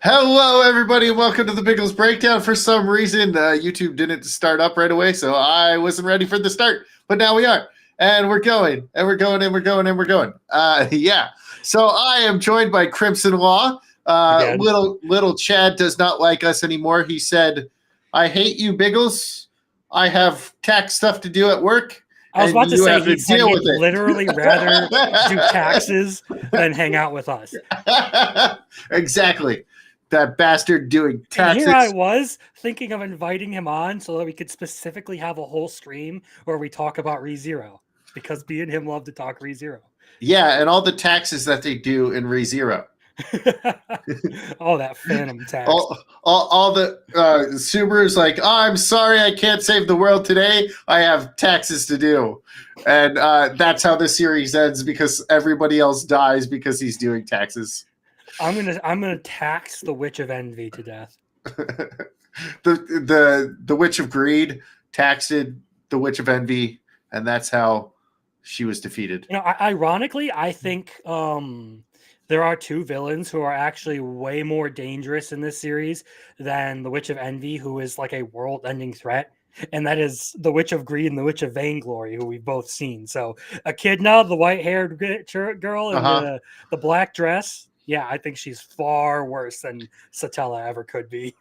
Hello, everybody, and welcome to the Biggles Breakdown. For some reason, YouTube didn't start up right away, so I wasn't ready for the start. But now we are, and we're going, and we're going, and we're going, and we're going. Yeah. So I am joined by Crimson Law. Again. Little Chad does not like us anymore. He said, "I hate you, Biggles. I have tax stuff to do at work, I was and about to you say have to he said deal he'd with it." literally rather do taxes than hang out with us. Exactly. That bastard doing And here I taxes. was thinking of inviting him on so that we could specifically have a whole stream where we talk about ReZero, because me and him love to talk ReZero. Yeah, and all the taxes that they do in ReZero. Oh, that phantom tax. All the Subaru's like, oh, I'm sorry, I can't save the world today. I have taxes to do. And that's how the series ends, because everybody else dies because he's doing taxes. I'm gonna tax the Witch of Envy to death. The Witch of Greed taxed the Witch of Envy, and that's how she was defeated. You know, ironically, I think there are two villains who are actually way more dangerous in this series than the Witch of Envy, who is like a world-ending threat, and that is the Witch of Greed and the Witch of Vainglory, who we've both seen. So, Echidna, the white-haired girl in the black dress, yeah, I think she's far worse than Satella ever could be.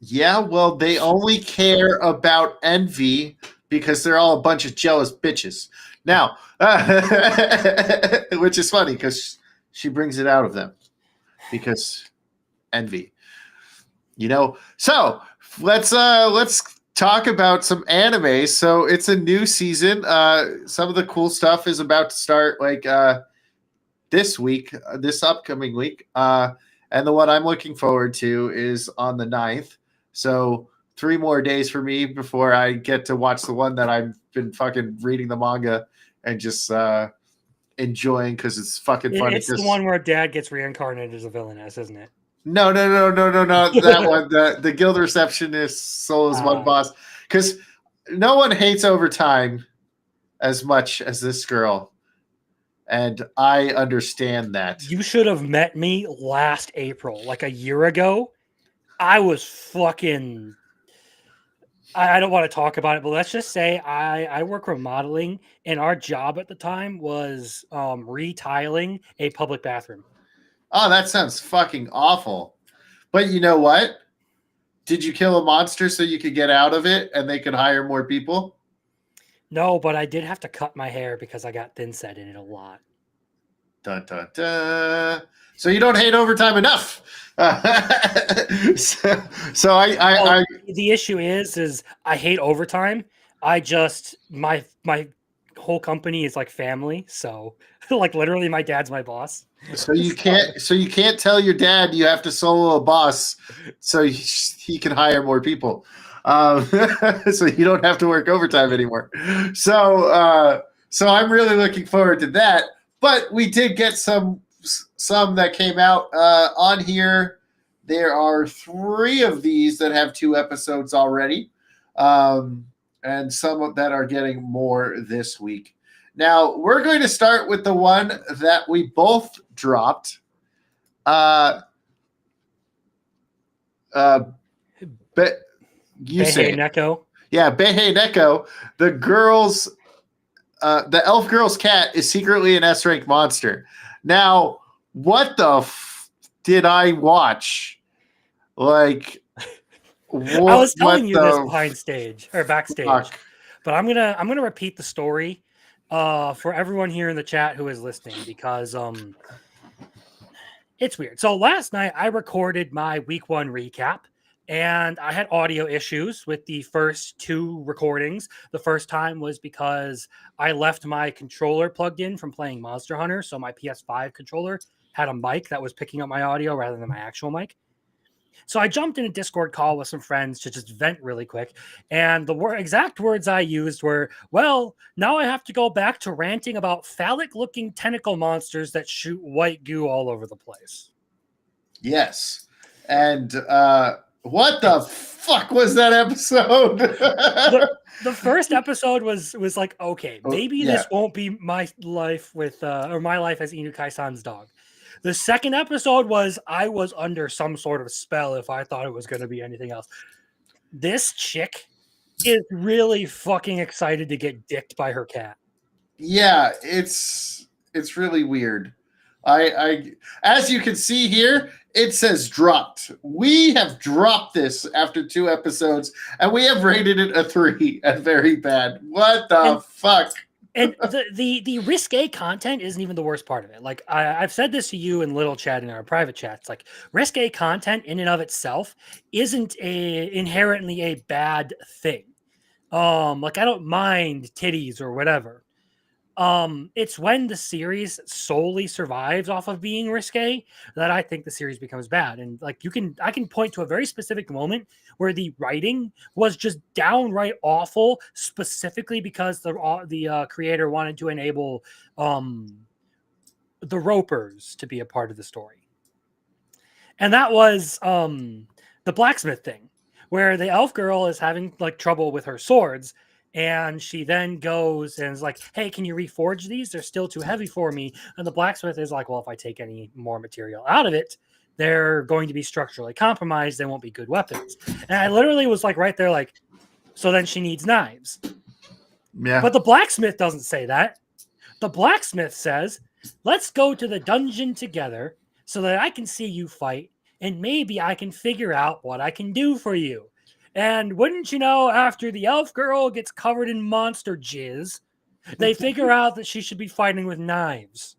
Yeah, well, they only care about envy because they're all a bunch of jealous bitches. Now, which is funny because she brings it out of them because envy. So let's talk about some anime. So it's a new season. Some of the cool stuff is about to start, like this week, this upcoming week. And the one I'm looking forward to is on the 9th. So 3 more days for me before I get to watch the one that I've been fucking reading the manga and just enjoying because it's fucking funny. It's the one where Dad gets reincarnated as a villainess, isn't it? No. That one, the guild receptionist soul is one boss. Because no one hates overtime as much as this girl. And I understand that. You should have met me last April, like a year ago. I was fucking... I don't want to talk about it, but let's just say I work remodeling, and our job at the time was retiling a public bathroom. Oh, that sounds fucking awful. But you know what? Did you kill a monster so you could get out of it and they could hire more people? No, but I did have to cut my hair because I got thin set in it a lot. Dun, dun, dun. So you don't hate overtime enough. The issue is I hate overtime. I just my whole company is like family, so like literally my dad's my boss. So you can't tell your dad you have to solo a boss so he can hire more people. So you don't have to work overtime anymore. So I'm really looking forward to that. But we did get some that came out on here. There are 3 of these that have 2 episodes already, and some that are getting more this week. Now, we're going to start with the one that we both dropped. But you say Neko. Yeah, Beihei Neko. The elf girl's cat is secretly an S-rank monster. Now, what the did I watch? Like, I was telling you this behind stage or backstage, but I'm gonna repeat the story for everyone here in the chat who is listening, because it's weird. So last night I recorded my week 1 recap, and I had audio issues with the first 2 recordings. The first time was because I left my controller plugged in from playing Monster Hunter, so my PS5 controller had a mic that was picking up my audio rather than my actual mic. So I jumped in a Discord call with some friends to just vent really quick. And the exact words I used were, well, now I have to go back to ranting about phallic-looking tentacle monsters that shoot white goo all over the place. Yes. And what the fuck was that episode? The first episode was like, okay, maybe this won't be my life with or my life as Inukai-san's dog. The second episode was I was under some sort of spell if I thought it was going to be anything else. This chick is really fucking excited to get dicked by her cat. Yeah, it's really weird. I as you can see here, it says dropped. We have dropped this after 2 episodes, and we have rated it a 3 and very bad. What the fuck? And the risque content isn't even the worst part of it. Like I've said this to you in Little Chat in our private chats. Like risque content in and of itself isn't inherently a bad thing. Like I don't mind titties or whatever. It's when the series solely survives off of being risque that I think the series becomes bad. And like I can point to a very specific moment where the writing was just downright awful, specifically because the creator wanted to enable the Ropers to be a part of the story, and that was the blacksmith thing, where the elf girl is having like trouble with her swords. And she then goes and is like, hey, can you reforge these? They're still too heavy for me. And the blacksmith is like, well, if I take any more material out of it, they're going to be structurally compromised. They won't be good weapons. And I literally was like right there, like, so then she needs knives. Yeah. But the blacksmith doesn't say that. The blacksmith says, let's go to the dungeon together so that I can see you fight. And maybe I can figure out what I can do for you. And wouldn't you know, after the elf girl gets covered in monster jizz, they figure out that she should be fighting with knives.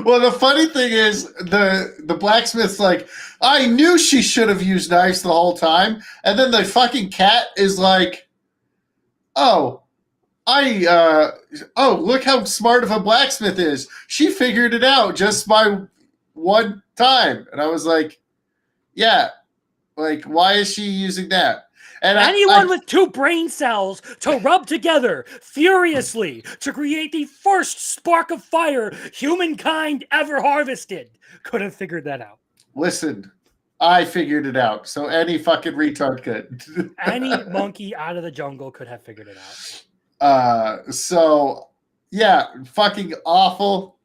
Well, the funny thing is, the blacksmith's like, I knew she should have used knives the whole time. And then the fucking cat is like, oh, look how smart of a blacksmith is. She figured it out just by one time. And I was like, yeah, like, why is she using that? And anyone with 2 brain cells to rub together furiously to create the first spark of fire humankind ever harvested could have figured that out. Listen, I figured it out, so any fucking retard could. Any monkey out of the jungle could have figured it out. So, yeah, fucking awful.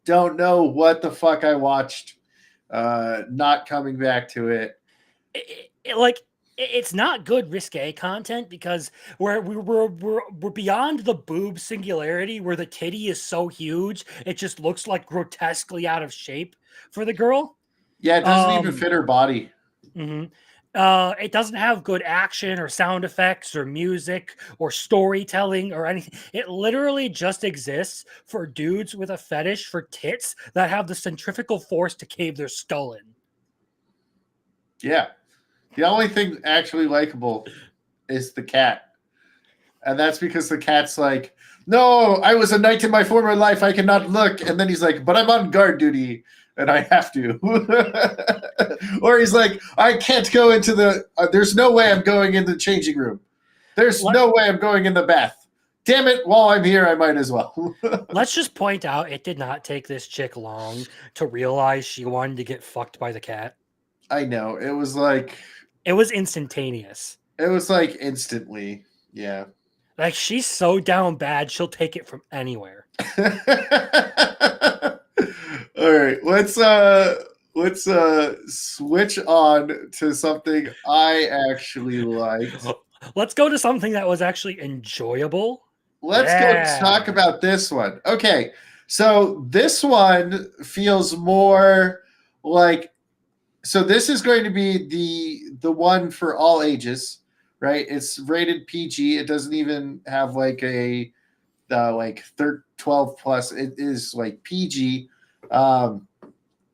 Don't know what the fuck I watched. Not coming back to it. It's not good risque content because we're beyond the boob singularity where the titty is so huge it just looks like grotesquely out of shape for the girl. Yeah, it doesn't even fit her body. Mm-hmm. It doesn't have good action or sound effects or music or storytelling or anything. It literally just exists for dudes with a fetish for tits that have the centrifugal force to cave their skull in. Yeah. The only thing actually likable is the cat. And that's because the cat's like, no, I was a knight in my former life. I cannot look. And then he's like, but I'm on guard duty and I have to. Or he's like, I can't go into there's no way I'm going in the changing room. There's no way I'm going in the bath. Damn it, while I'm here, I might as well. Let's just point out it did not take this chick long to realize she wanted to get fucked by the cat. I know. It was like... It was instantaneous. It was like instantly. Yeah. Like she's so down bad, she'll take it from anywhere. All right. Let's switch on to something I actually liked. Let's go to something that was actually enjoyable. Let's go talk about this one. Okay. So this one feels more like... So this is going to be the one for all ages, right? It's rated PG. It doesn't even have like a 12 plus. It is like PG. Now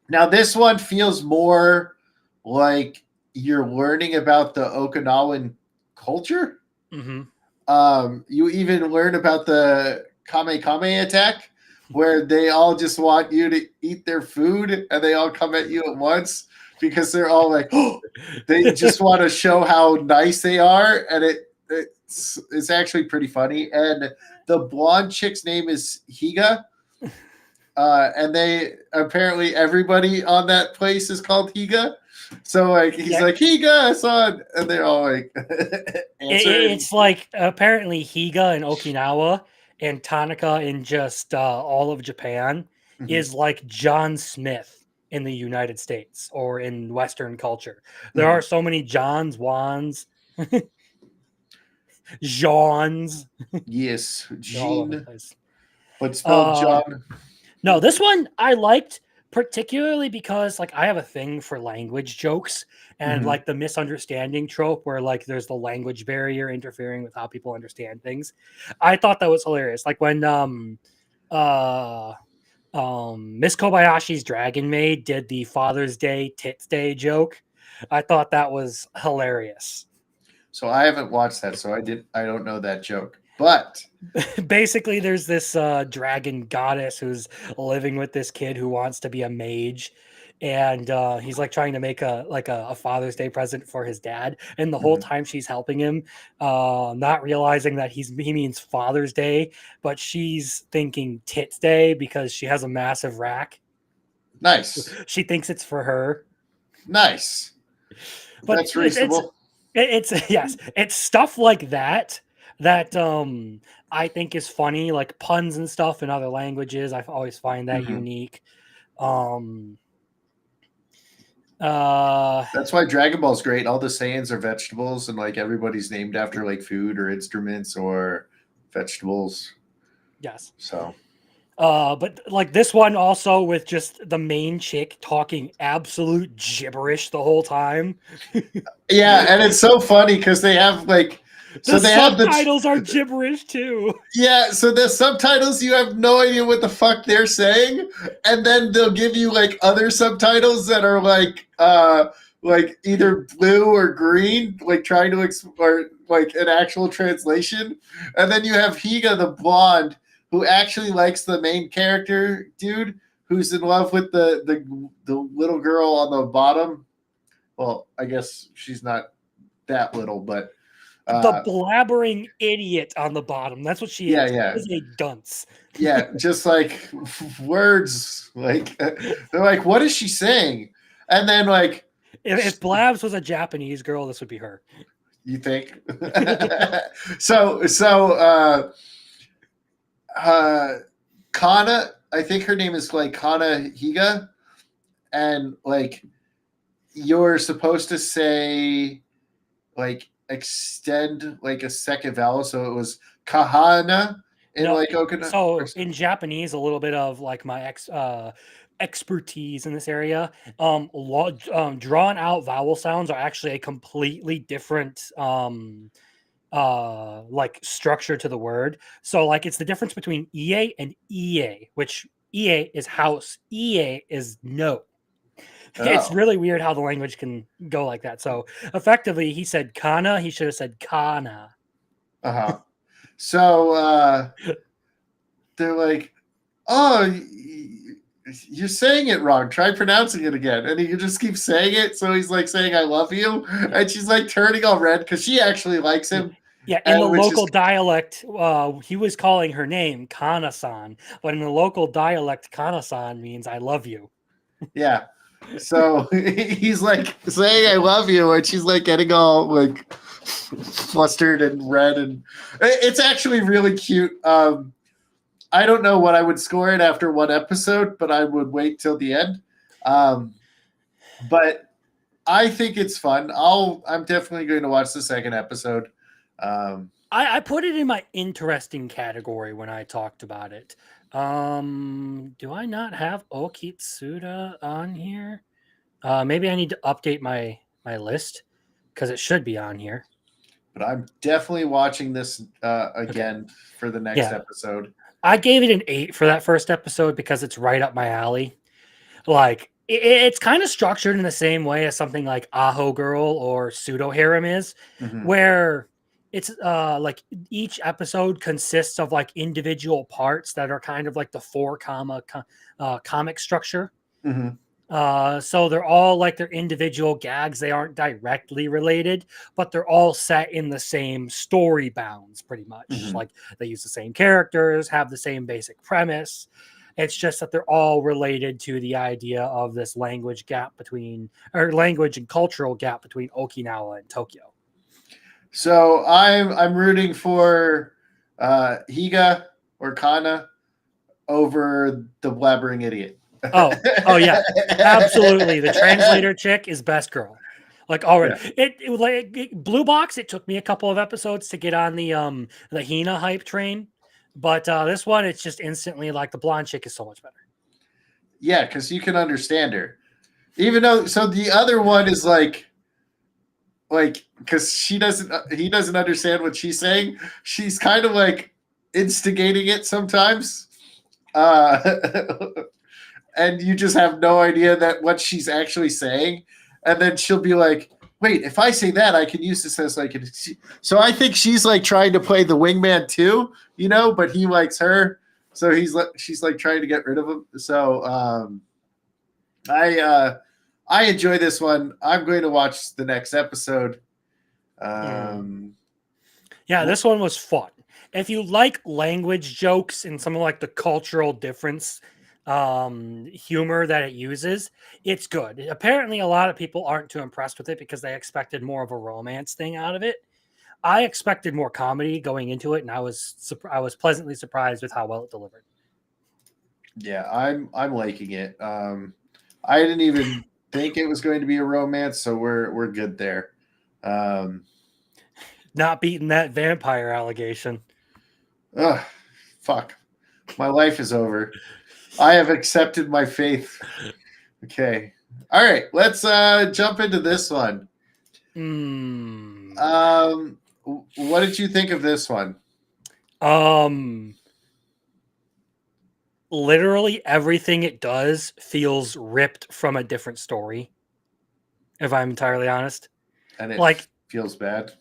this one feels more like you're learning about the Okinawan culture. Mm-hmm. You even learn about the Kame Kame attack, where they all just want you to eat their food and they all come at you at once. Because they're all like, oh, they just want to show how nice they are, and it's actually pretty funny. And the blonde chick's name is Higa, and they apparently everybody on that place is called Higa. So like he's like Higa, son, and they're all like, it's like apparently Higa in Okinawa and Tanaka in just all of Japan is like John Smith in the United States or in Western culture. There are so many Johns, Wands, Johns, Yes, they're all over the Gene, place. but spelled Uh, John. no, this one I liked particularly because like I have a thing for language jokes and Mhm. like the misunderstanding trope where like there's the language barrier interfering with how people understand things. I thought that was hilarious. Like when uh Miss Kobayashi's Dragon Maid did the Father's Day Tits Day joke. I thought that was hilarious. So I haven't watched that, so I don't know that joke. But Basically, there's this dragon goddess who's living with this kid who wants to be a mage, and he's like trying to make a Father's Day present for his dad. And the whole Mhm. time she's helping him, not realizing that he means Father's Day, but she's thinking Tits Day because she has a massive rack. Nice. She thinks it's for her. Nice. But That's reasonable. it's yes, it's stuff like that that I think is funny, like puns and stuff in other languages. I always find that Mhm. unique. Um uh That's why Dragon Ball's great. All the Saiyans are vegetables, and like everybody's named after like food or instruments or vegetables. yes. So But like this one also with just the main chick talking absolute gibberish the whole time. yeah, and it's so funny because they have like The so they have the subtitles are gibberish too. yeah, so the subtitles you have no idea what the fuck they're saying, and then they'll give you like other subtitles that are like either blue or green, like trying to or like an actual translation, and then you have Higa the blonde who actually likes the main character dude who's in love with the little girl on the bottom. Well, I guess she's not that little, but The uh, blabbering idiot on the bottom. That's what she yeah, is. She yeah. is a dunce. Yeah, just like words. Like they're like, what is she saying? And then like, If Blabs was a Japanese girl, this would be her. you think? so uh Kana, I think her name is like Kana Higa, and like you're supposed to say like extend like a second vowel, so it was Kahana in No, like Okina. so in Japanese, a little bit of like my expertise in this area. Drawn out vowel sounds are actually a completely different like structure to the word. So like it's the difference between EA and EA, which EA is house, EA is no. It's Oh, really weird how the language can go like that. So effectively, he said kana, he should have said kana. uh huh. So they're like, oh, you're saying it wrong. Try pronouncing it again. And he just keeps saying it. So he's like saying, I love you. And she's like turning all red because she actually likes him. Yeah, in the And which is, local dialect, he was calling her name Kana-san, but in the local dialect, Kana-san means I love you. yeah. So he's like saying, I love you. And she's like getting all like flustered and red. And it's actually really cute. I don't know what I would score it after one episode, but I would wait till the end. Um, but I think it's fun. I'm definitely going to watch the second episode. Um, I put it in my interesting category when I talked about it. Do I not have Okitsuda on here? Maybe I need to update my list because it should be on here. but I'm definitely watching this Okay. again for the next Yeah. episode. I gave it an 8 for that first episode because it's right up my alley. Like it's kind of structured in the same way as something like Aho Girl or Pseudo Harem is, Mm-hmm. where it's like each episode consists of like individual parts that are kind of like the comic structure. Mm-hmm. So they're all like their individual gags. They aren't directly related, but they're all set in the same story bounds, pretty much. Mm-hmm. Like they use the same characters, have the same basic premise. It's just that they're all related to the idea of this language gap between, or language and cultural gap between Okinawa and Tokyo. So I'm rooting for Higa or Kana over the blabbering idiot. Oh yeah, absolutely. The translator chick is best girl. Like already, Yeah. Blue Box. It took me a couple of episodes to get on the Hina hype train, but this one it's just instantly like the blonde chick is so much better. Yeah, because you can understand her. Even though, so the other one is like because he doesn't understand what she's saying. She's kind of like instigating it sometimes, uh, and you just have no idea that what she's actually saying. And then she'll be like, "Wait, if I say that, I can use this as like." So I think she's like trying to play the wingman too, but he likes her, so she's like trying to get rid of him. So I I enjoy this one. I'm going to watch the next episode. Um, Yeah, this one was fun. If you like language jokes and some of like the cultural difference humor that it uses, it's good. Apparently, a lot of people aren't too impressed with it because they expected more of a romance thing out of it. I expected more comedy going into it, and I was pleasantly surprised with how well it delivered. yeah, I'm liking it. I didn't even think it was going to be a romance, so we're good there. Um, Not beating that vampire allegation. ugh, fuck, my life is over. I have accepted my faith. Okay, all right, let's jump into this one. Mm. What did you think of this one? Um, Literally everything it does feels ripped from a different story. If I'm entirely honest, And it like feels bad.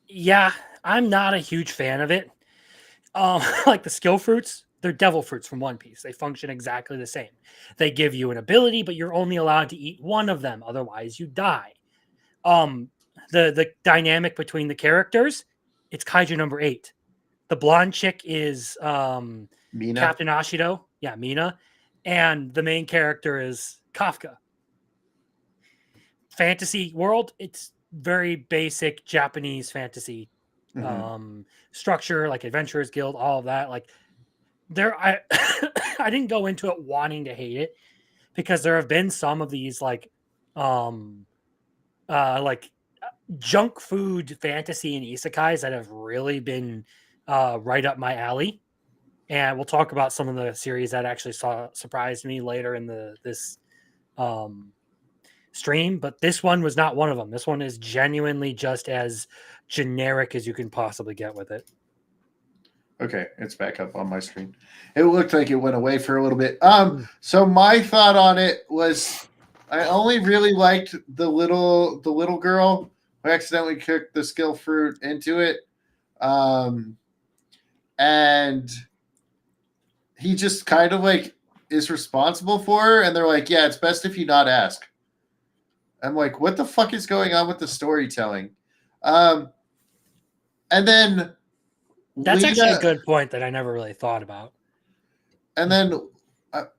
yeah, I'm not a huge fan of it. Like the skill fruits, they're devil fruits from One Piece. They function exactly the same. They give you an ability, but you're only allowed to eat one of them, otherwise you die. Um, the dynamic between the characters, it's Kaiju number 8. The blonde chick is Mina. Captain Ashido, yeah, Mina, and the main character is Kafka. Fantasy world, it's very basic Japanese fantasy Mm-hmm. structure, like Adventurers Guild, all of that. Like there, I I didn't go into it wanting to hate it because there have been some of these um like junk food fantasy and isekais that have really been right up my alley. And we'll talk about some of the series that actually surprised me later in this um, stream. But this one was not one of them. This one is genuinely just as generic as you can possibly get with it. Okay, it's back up on my screen. It looked like it went away for a little bit. So my thought on it was I only really liked the little girl who accidentally cooked the skill fruit into it. Um and he just kind of like is responsible for her, and they're like, yeah, it's best if you not ask. I'm like, what the fuck is going on with the storytelling? Um and then That's actually a Lena good point that I never really thought about. and then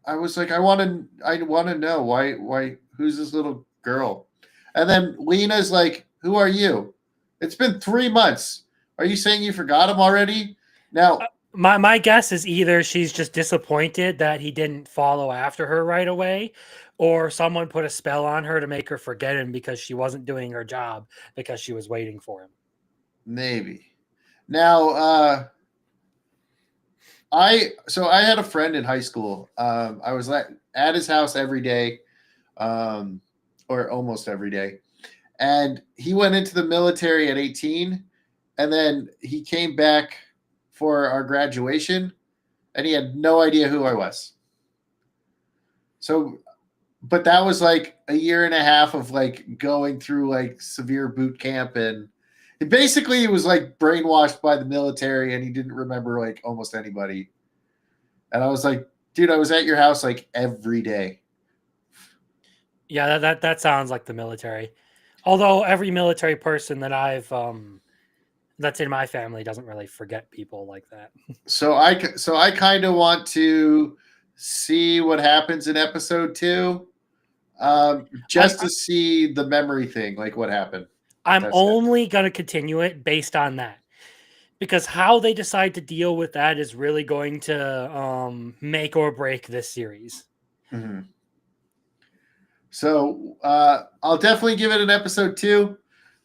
I was like, I want to know why who's this little girl, and then Lena's like, who are you? It's been 3 months. Are you saying you forgot him already? Now, My guess is either she's just disappointed that he didn't follow after her right away, or someone put a spell on her to make her forget him because she wasn't doing her job because she was waiting for him. maybe. Now, I had a friend in high school. I was at his house every day, um, or almost every day, and he went into the military at 18, and then he came back for our graduation, and he had no idea who I was. So, but that was like a year and a half of like going through like severe boot camp, and basically he was like brainwashed by the military, and he didn't remember like almost anybody. And I was like, dude, I was at your house like every day. Yeah, that sounds like the military. Although every military person that I've that's in my family doesn't really forget people like that. So I kind of want to see what happens in episode 2, I'm just to see the memory thing, like what happened. I'm That's it. only gonna continue it based on that because how they decide to deal with that is really going to make or break this series. Mm-hmm. So I'll definitely give it an episode 2.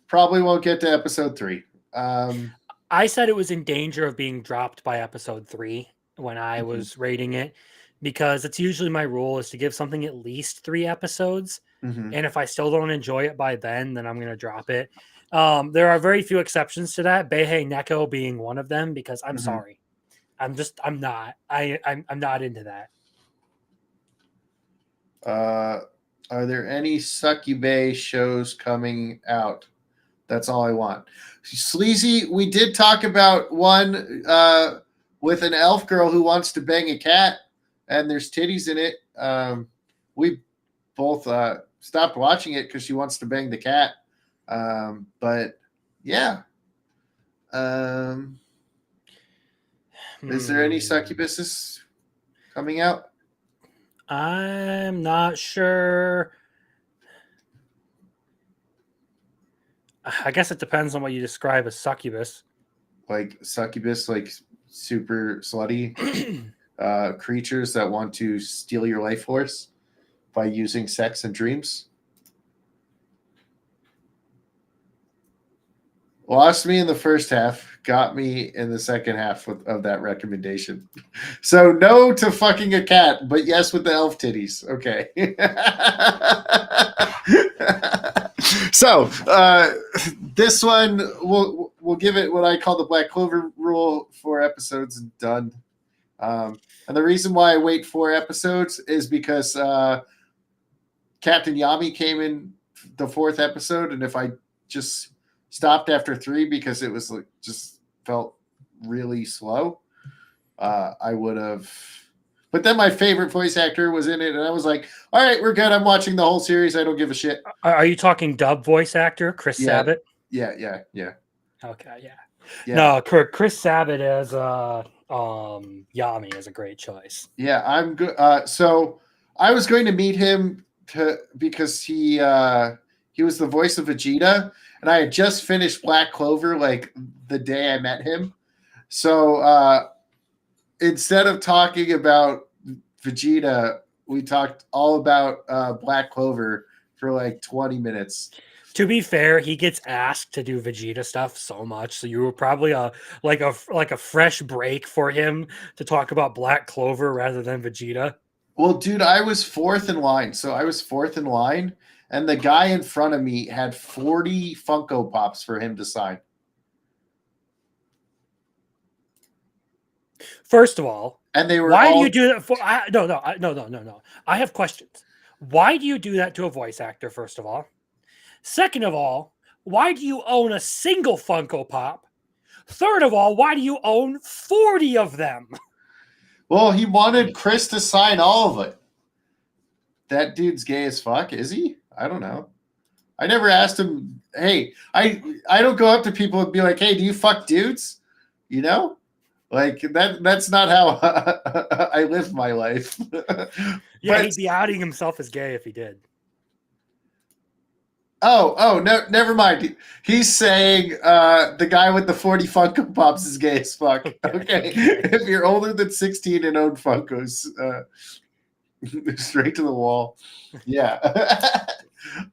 Probably won't get to episode 3. I said it was in danger of being dropped by episode 3 when I Mhm. was rating it, because it's usually my rule is to give something at least 3 episodes. Mhm. And if I still don't enjoy it by then I'm going to drop it. There are very few exceptions to that, Beihei Neko being one of them, because I'm Mhm. sorry. I'm not. I'm not into that. Are there any Succubé shows coming out? That's all I want. Sleazy, we did talk about one with an elf girl who wants to bang a cat, and there's titties in it. We both stopped watching it because she wants to bang the cat. But yeah. Is there any succubuses coming out? I'm not sure. I guess it depends on what you describe as succubus. Like succubus, like super slutty creatures that want to steal your life force by using sex and dreams. Lost me in the first half, got me in the second half of that recommendation. So no to fucking a cat, but yes with the elf titties. Okay. So this one we'll give it what I call the Black Clover rule: 4 episodes and done. And the reason why I wait 4 episodes is because Captain Yami came in the 4th episode, and if I just stopped after 3 because it was like just felt really slow, I would have. But then my favorite voice actor was in it, and I was like, "All right, we're good. I'm watching the whole series. I don't give a shit." Are you talking dub voice actor Chris Yeah, Sabat? yeah. Okay, yeah. Yeah. No, Chris Sabat as Yami is a great choice. Yeah, I'm good. So I was going to meet him because he was the voice of Vegeta, and I had just finished Black Clover like the day I met him. So instead of talking about Vegeta, we talked all about Black Clover for like 20 minutes. To be fair, he gets asked to do Vegeta stuff so much, so you were probably like a fresh break for him to talk about Black Clover rather than Vegeta. Well, dude, I was 4th in line. So I was 4th in line, and the guy in front of me had 40 Funko Pops for him to sign. First of all, and they were why all, do you do that for? No. I have questions. Why do you do that to a voice actor? First of all, second of all, why do you own a single Funko Pop? Third of all, why do you own 40 of them? Well, he wanted Chris to sign all of it. That dude's gay as fuck, is he? I don't know. I never asked him. Hey, I don't go up to people and be like, "Hey, do you fuck dudes?" You know, like that. That's not how I live my life. Yeah, he'd be outing himself as gay if he did. Oh, no, never mind. He's saying the guy with the 40 Funko Pops is gay as fuck. Okay. If you're older than 16 and own Funkos, straight to the wall. Yeah.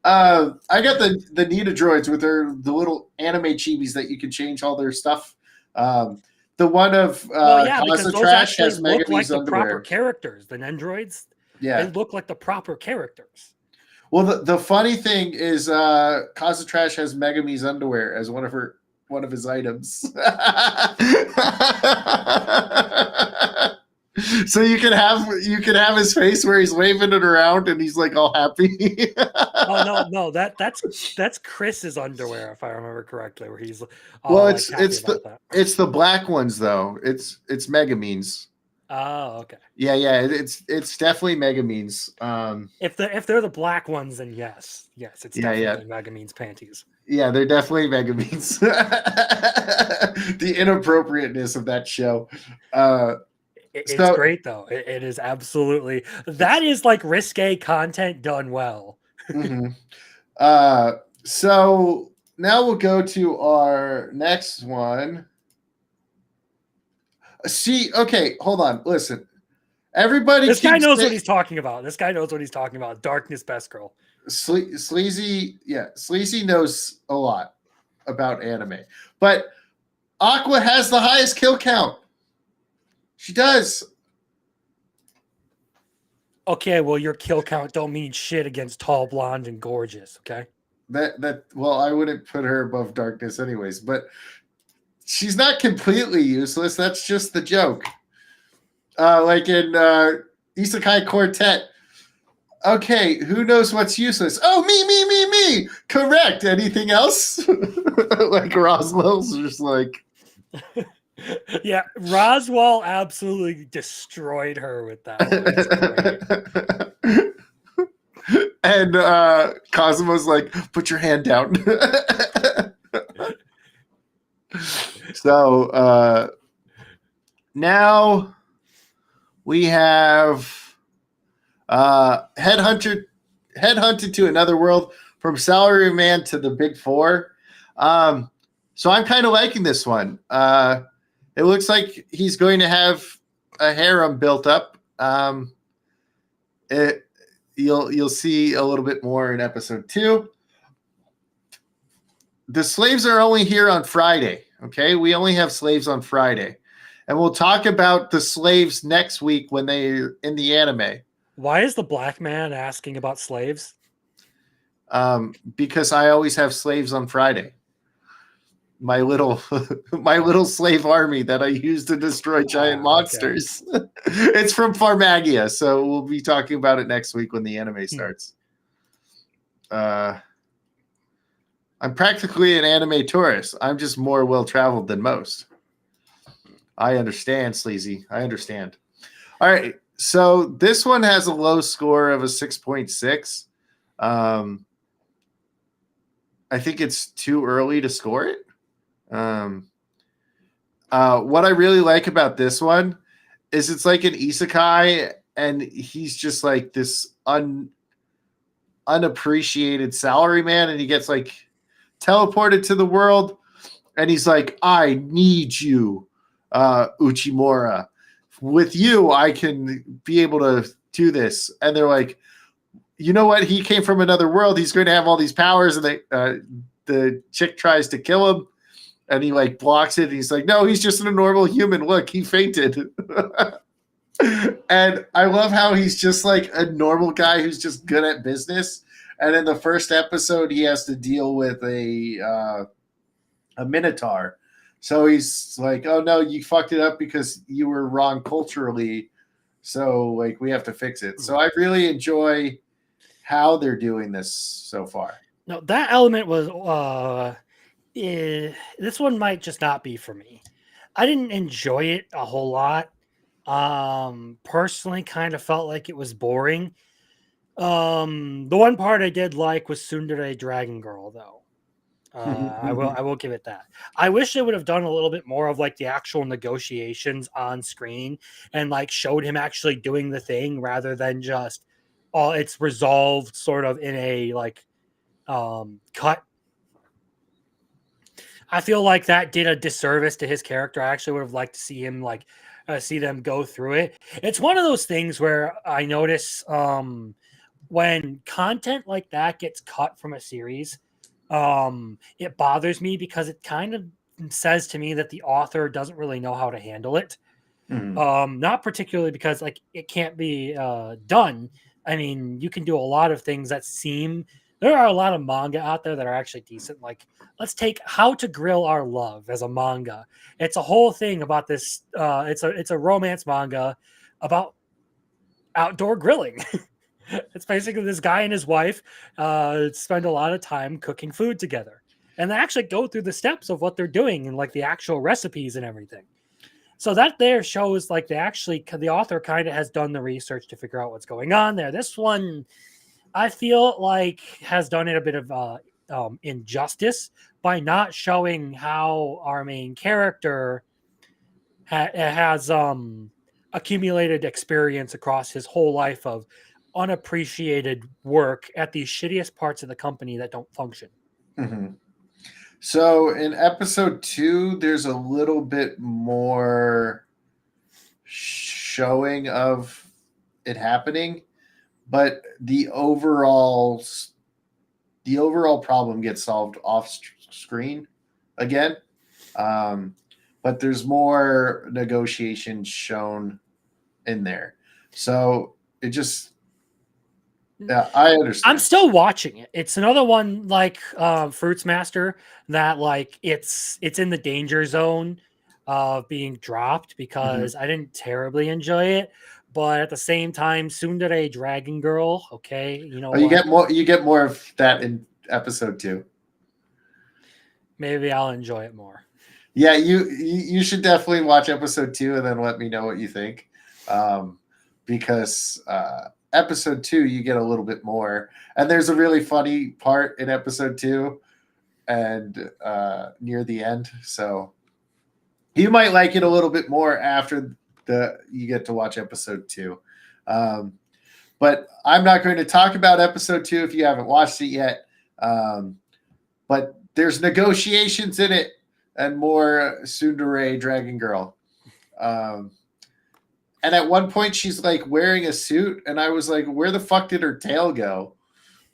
I got the Nita droids with the little anime chibis that you can change all their stuff. The one of because those Trash actually has look like the underwear. proper characters. The Nendroids, yeah, they look like the proper characters. Well, the funny thing is, Trash has Megami's underwear as one of his items. So you can have his face where he's waving it around and he's like all happy. Oh no, that's Chris's underwear if I remember correctly, where he's it's the black ones though. It's Megamine's. Oh, okay. Yeah, it's definitely Megamine's. If they're the black ones, then yes, it's definitely Megamine's panties. Yeah, they're definitely Megamine's. The inappropriateness of that show. It's great though. It is absolutely that is like risque content done well. Mm-hmm. So now we'll go to our next one. See, okay, hold on. Listen, Everybody This guy keeps knows what saying he's talking about. This guy knows what he's talking about. Darkness, best girl. Sleazy. Yeah, Sleazy knows a lot about anime, but Aqua has the highest kill count. She does. Okay, well, your kill count don't mean shit against tall, blonde, and gorgeous. Okay. Well, I wouldn't put her above Darkness anyways, but she's not completely useless. That's just the joke. Like in Isekai Quartet. Okay, who knows what's useless? Oh, me. Correct. Anything else? Like Roslow's just like. Yeah, Roswell absolutely destroyed her with that one. It's great. And Cosmo's like, put your hand down. So now we have headhunted to another world, from Salaryman to the Big Four. So I'm kind of liking this one. It looks like he's going to have a harem built up. You'll see a little bit more in episode 2. The slaves are only here on Friday. Okay, we only have slaves on Friday, and we'll talk about the slaves next week when they're in the anime. Why is the black man asking about slaves? Because I always have slaves on Friday. My little slave army that I use to destroy giant monsters. Okay. It's from Pharmagia, so we'll be talking about it next week when the anime starts. I'm practically an anime tourist. I'm just more well-traveled than most. I understand, Sleazy. I understand. All right. So this one has a low score of a 6.6. I think it's too early to score it. What I really like about this one is it's like an isekai, and he's just like this unappreciated salaryman, and he gets like teleported to the world, and he's like, I need you, Uchimura. With you, I can be able to do this. And they're like, you know what? He came from another world. He's going to have all these powers. And the chick tries to kill him, and he like blocks it. And he's like, no, he's just a normal human. Look, he fainted. And I love how he's just like a normal guy who's just good at business. And in the first episode, he has to deal with a minotaur. So he's like, oh, no, you fucked it up because you were wrong culturally. So, like, we have to fix it. So I really enjoy how they're doing this so far. No, that element was this one might just not be for me. I didn't enjoy it a whole lot. Personally, kind of felt like it was boring. The one part I did like was Tsundere Dragon Girl, though. I will give it that. I wish they would have done a little bit more of like the actual negotiations on screen and like showed him actually doing the thing rather than just it's resolved sort of in a like cut. I feel like that did a disservice to his character. I actually would have liked to see him like see them go through it. It's one of those things where I notice when content like that gets cut from a series, it bothers me because it kind of says to me that the author doesn't really know how to handle it. Not particularly because like it can't be done. I mean, you can do a lot of things that seem. There are a lot of manga out there that are actually decent. Like, let's take How to Grill Our Love as a manga. It's a whole thing about this. It's a romance manga about outdoor grilling. It's basically this guy and his wife spend a lot of time cooking food together, and they actually go through the steps of what they're doing and like the actual recipes and everything. So that there shows like the author kind of has done the research to figure out what's going on there. This one, I feel like, has done it a bit of injustice by not showing how our main character has accumulated experience across his whole life of unappreciated work at the shittiest parts of the company that don't function. Mm-hmm. So in episode 2, there's a little bit more showing of it happening, but the overall problem gets solved off screen again. Um, but there's more negotiation shown in there. So it just, yeah, I I'm understand. still watching it. It's another one like Fruits Master that like it's in the danger zone of being dropped Mhm. because I didn't terribly enjoy it. But at the same time, Tsundere Dragon Girl, okay, you know Oh, you what? get more. You get more of that in episode 2. Maybe I'll enjoy it more. Yeah, you should definitely watch episode 2 and then let me know what you think, um, because episode 2 you get a little bit more, and there's a really funny part in episode 2 and near the end, so you might like it a little bit more after the you get to watch episode 2. Um, but I'm not going to talk about episode 2 if you haven't watched it yet. Um, but there's negotiations in it and more tsundere dragon girl. Um, and at one point, she's like wearing a suit, and I was like, "Where the fuck did her tail go?"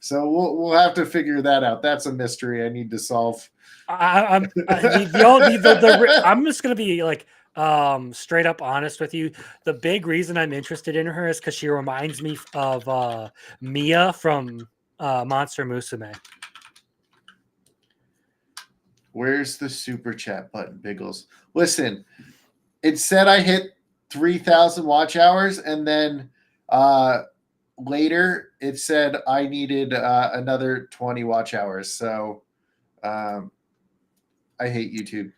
So we'll have to figure that out. That's a mystery I need to solve. I'm just gonna be like straight up honest with you. The big reason I'm interested in her is because she reminds me of Mia from Monster Musume. Where's the super chat button, Biggles? Listen, it said I hit 3,000 watch hours, and then later it said I needed another 20 watch hours. So um, I hate YouTube.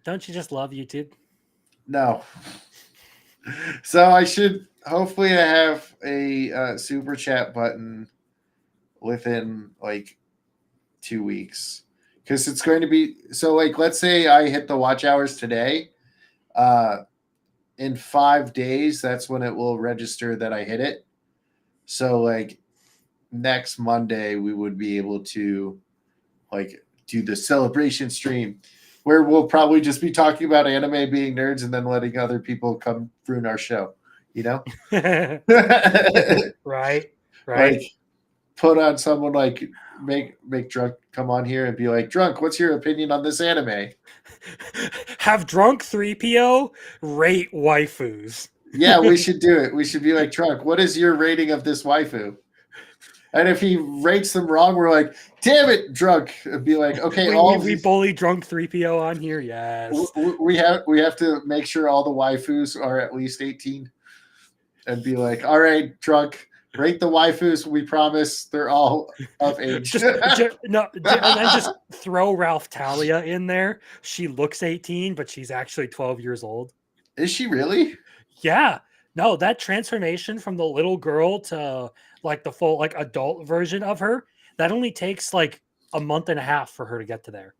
Don't you just love YouTube? No. So I should hopefully I have a super chat button within like 2 weeks, because it's going to be so like let's say I hit the watch hours today. Uh, in 5 days, that's when it will register that I hit it. So like next Monday, we would be able to like do the celebration stream where we'll probably just be talking about anime, being nerds, and then letting other people come ruin our show. You know, Right, right. like put on someone like make drunk come on here and be like, drunk, what's your opinion on this anime? Have drunk 3PO rate waifus. Yeah, we should do it. We should be like, drunk, what is your rating of this waifu? And if he rates them wrong, we're like, damn it, drunk. And be like, okay, all we bully drunk 3PO on here. Yes. we have to make sure all the waifus are at least 18, and be like, all right, drunk, rate the waifus. We promise they're all of age. No, and then just throw Ralph Talia in there. She looks 18, but she's actually 12 years old. Is she really? Yeah. No, that transformation from the little girl to like the full like adult version of her, that only takes like a month and a half for her to get to there.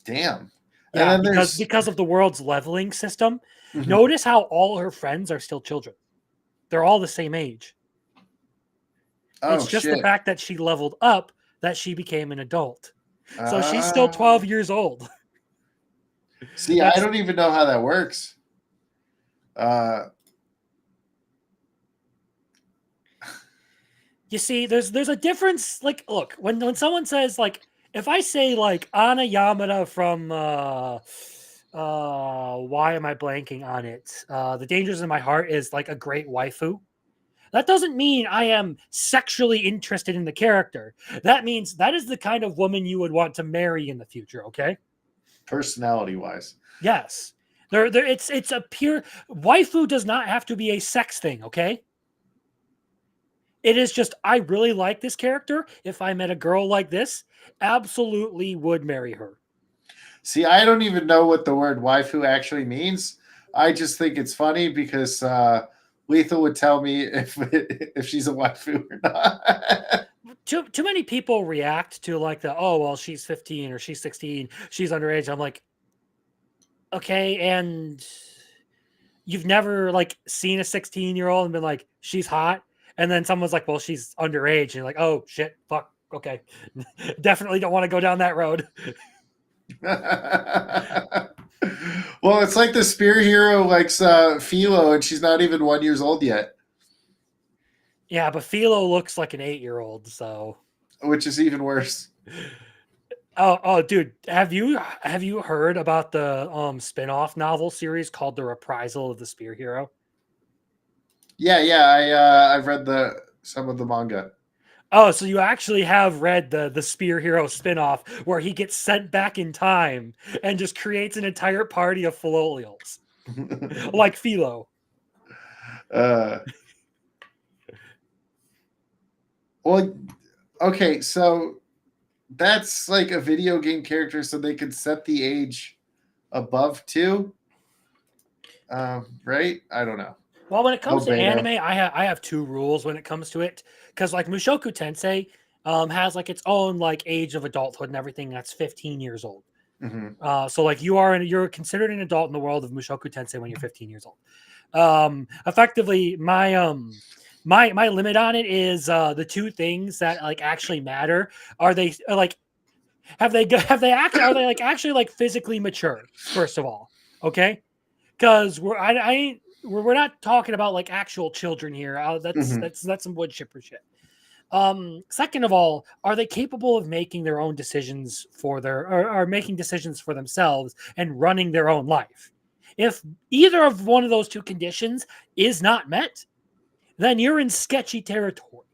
Damn. Yeah, And then because of the world's leveling system. Mhm. Notice how all her friends are still children. They're all the same age. It's just the fact that she leveled up that she became an adult. So she's still 12 years old. See, I don't even know how that works. You see, there's a difference. Like, look, when someone says like, if I say like Ana Yamada from why am I blanking on it? The Dangers in My Heart is like a great waifu. That doesn't mean I am sexually interested in the character. That means that is the kind of woman you would want to marry in the future, okay? Personality wise. Yes. It's a pure waifu does not have to be a sex thing, okay? It is just I really like this character. If I met a girl like this, absolutely would marry her. See, I don't even know what the word waifu actually means. I just think it's funny because Lethal would tell me if she's a waifu or not. Too many people react to like the, oh well, she's 15 or she's 16, she's underage. I'm like, okay, and you've never like seen a 16-year-old and been like, she's hot, and then someone's like, well, she's underage, and you're like, oh shit, fuck, okay, definitely don't want to go down that road. Well, it's like the spear hero likes Philo, and she's not even 1 year old yet. Yeah, but Philo looks like an 8-year-old, so. which is even worse. Oh, dude, have you heard about the spin-off novel series called The Reprisal of the Spear Hero? Yeah. I've read some of the manga. Oh, so you actually have read the Spear Hero spin-off where he gets sent back in time and just creates an entire party of Philolials, like Philo. uh, well, okay, so that's like a video game character, so they could set the age above 2. Right? I don't know. Well, when it comes to Albedo. anime, I have two rules when it comes to it, because like Mushoku Tensei has like its own like age of adulthood and everything. That's 15 years old. Hmm. So like you're considered an adult in the world of Mushoku Tensei when you're 15 years old. Effectively, my limit on it is the two things that like actually matter. Are they like have they actually are they like actually like physically mature? First of all, okay, because I ain't we're not talking about like actual children here. Hmm. That's some wood chipper shit. Second of all, are they capable of making their own decisions or making decisions for themselves and running their own life? If either of one of those two conditions is not met, then you're in sketchy territory.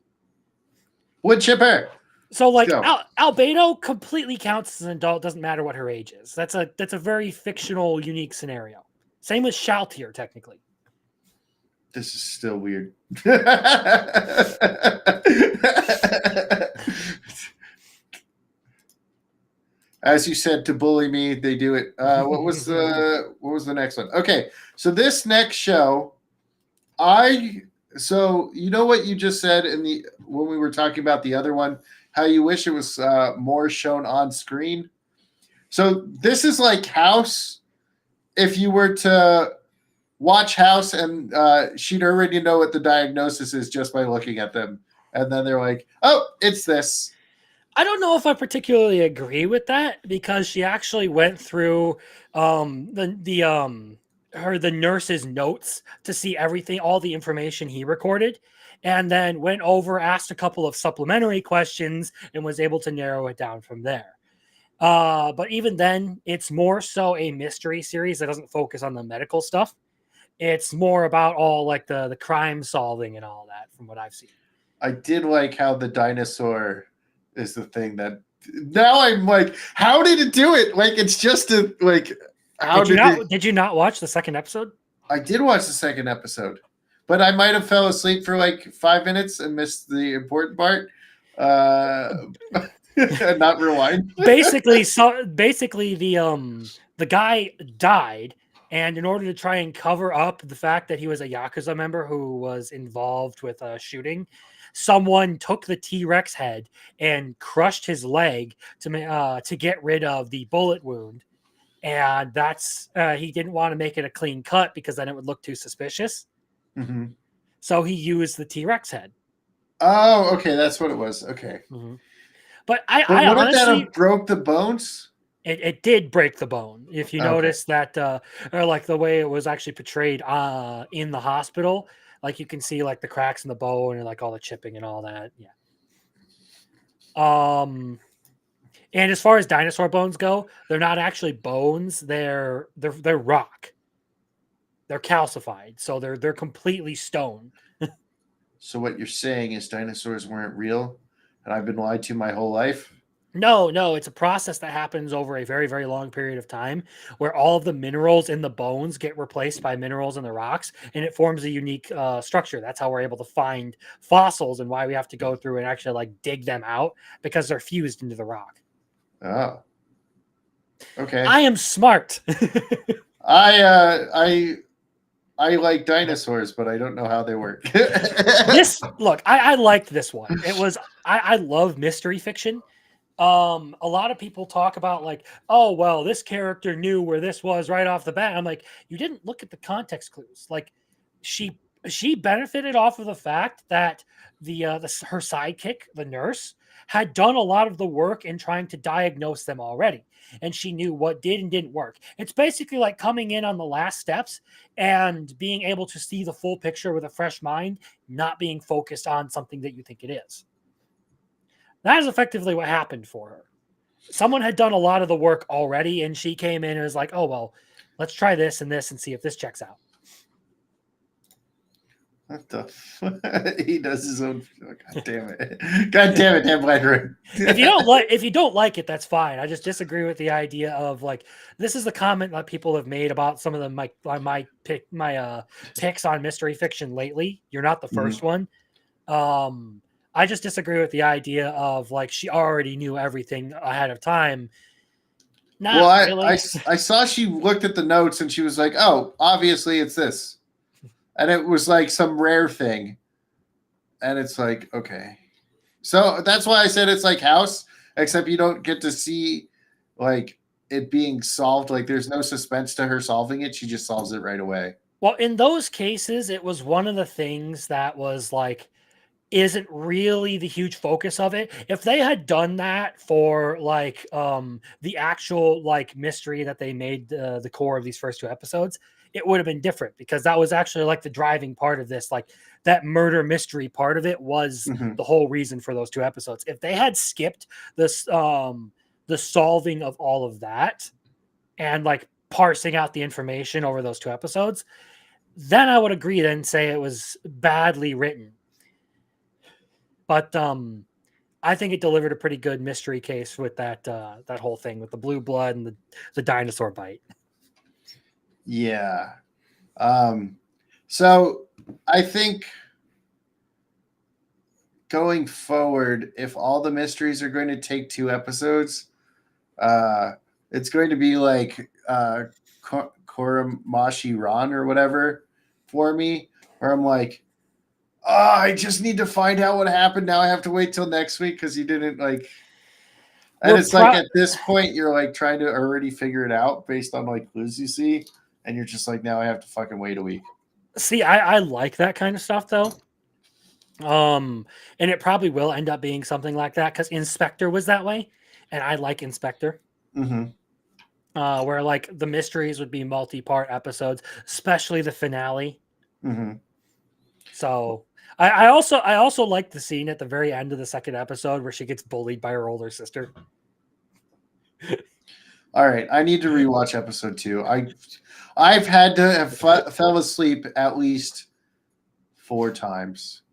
Wood chipper. So Let's like go. Albedo completely counts as an adult, doesn't matter what her age is. That's a very fictional, unique scenario. Same with Shaltier, technically. This is still weird. As you said, to bully me, they do it. What was the next one? Okay, so this next show, so you know what you just said in the when we were talking about the other one, how you wish it was more shown on screen. So this is like House. If you were to watch House and she'd already know what the diagnosis is just by looking at them, and then they're like, "Oh, it's this." I don't know if I particularly agree with that because she actually went through the nurse's notes to see everything, all the information he recorded, and then went over, asked a couple of supplementary questions, and was able to narrow it down from there. But even then, it's more so a mystery series that doesn't focus on the medical stuff. It's more about all like the crime solving and all that, from what I've seen. I did like how the dinosaur is the thing that now I'm like, how did it do it? Like it's just a like how Did you did it not? Did you not watch the second episode? I did watch the second episode, but I might have fell asleep for like 5 minutes and missed the important part. Uh not rewind. Basically the guy died, and in order to try and cover up the fact that he was a Yakuza member who was involved with a shooting, someone took the T-Rex head and crushed his leg to get rid of the bullet wound. And that's he didn't want to make it a clean cut because then it would look too suspicious. Hmm. So he used the T-Rex head. Oh, okay, that's what it was. Okay. Mhm. But I, But I wouldn't that honestly, have broke the bones? it did break the bone. If you Okay. notice that, or like the way it was actually portrayed in the hospital, like you can see like the cracks in the bone and like all the chipping and all that. Yeah. And as far as dinosaur bones go, they're not actually bones. They're rock. They're calcified, so they're completely stone. So what you're saying is dinosaurs weren't real, and I've been lied to my whole life. No, it's a process that happens over a very, very long period of time where all of the minerals in the bones get replaced by minerals in the rocks and it forms a unique structure. That's how we're able to find fossils and why we have to go through and actually like dig them out because they're fused into the rock. Oh, okay. I am smart. I uh, I I like dinosaurs, but I don't know how they work. I liked this one. I love mystery fiction. A lot of people talk about like, oh well, this character knew where this was right off the bat. I'm like, you didn't look at the context clues. Like she benefited off of the fact that her sidekick, the nurse, had done a lot of the work in trying to diagnose them already. And she knew what did and didn't work. It's basically like coming in on the last steps and being able to see the full picture with a fresh mind, not being focused on something that you think it is. That is effectively what happened for her. Someone had done a lot of the work already, and she came in and was like, oh, well, let's try this and see if this checks out. What the he does his own. Oh, God damn it! God damn it, Dan Bladron. If you don't like it, that's fine. I just disagree with the idea of like this is the comment that people have made about some of the my picks on mystery fiction lately. You're not the first one. I just disagree with the idea of like she already knew everything ahead of time. Not really. I saw she looked at the notes and she was like, "Oh, obviously it's this." And it was like some rare thing. And it's like, okay. So that's why I said it's like House, except you don't get to see like it being solved. Like there's no suspense to her solving it. She just solves it right away. Well, in those cases, it was one of the things that was like isn't really the huge focus of it. If they had done that for like the actual like mystery that they made the core of these first two episodes, it would have been different because that was actually like the driving part of this. Like that murder mystery part of it was the whole reason for those two episodes. If they had skipped this the solving of all of that and like parsing out the information over those two episodes, then I would agree and say it was badly written. But I think it delivered a pretty good mystery case with that that whole thing with the blue blood and the dinosaur bite. Yeah. So I think going forward, if all the mysteries are going to take 2 episodes, it's going to be like Koramashi Ran or whatever for me, where I'm like, oh, I just need to find out what happened. Now I have to wait till next week because you didn't like. And it's like at this point, you're like trying to already figure it out based on like clues you see. And you're just like, now I have to fucking wait a week. See, I like that kind of stuff though. And it probably will end up being something like that because Inspector was that way. And I like Inspector. Where like the mysteries would be multi-part episodes, especially the finale. So I also like the scene at the very end of the second episode where she gets bullied by her older sister. All right, I need to rewatch episode 2. I've had to have fell asleep at least 4 times.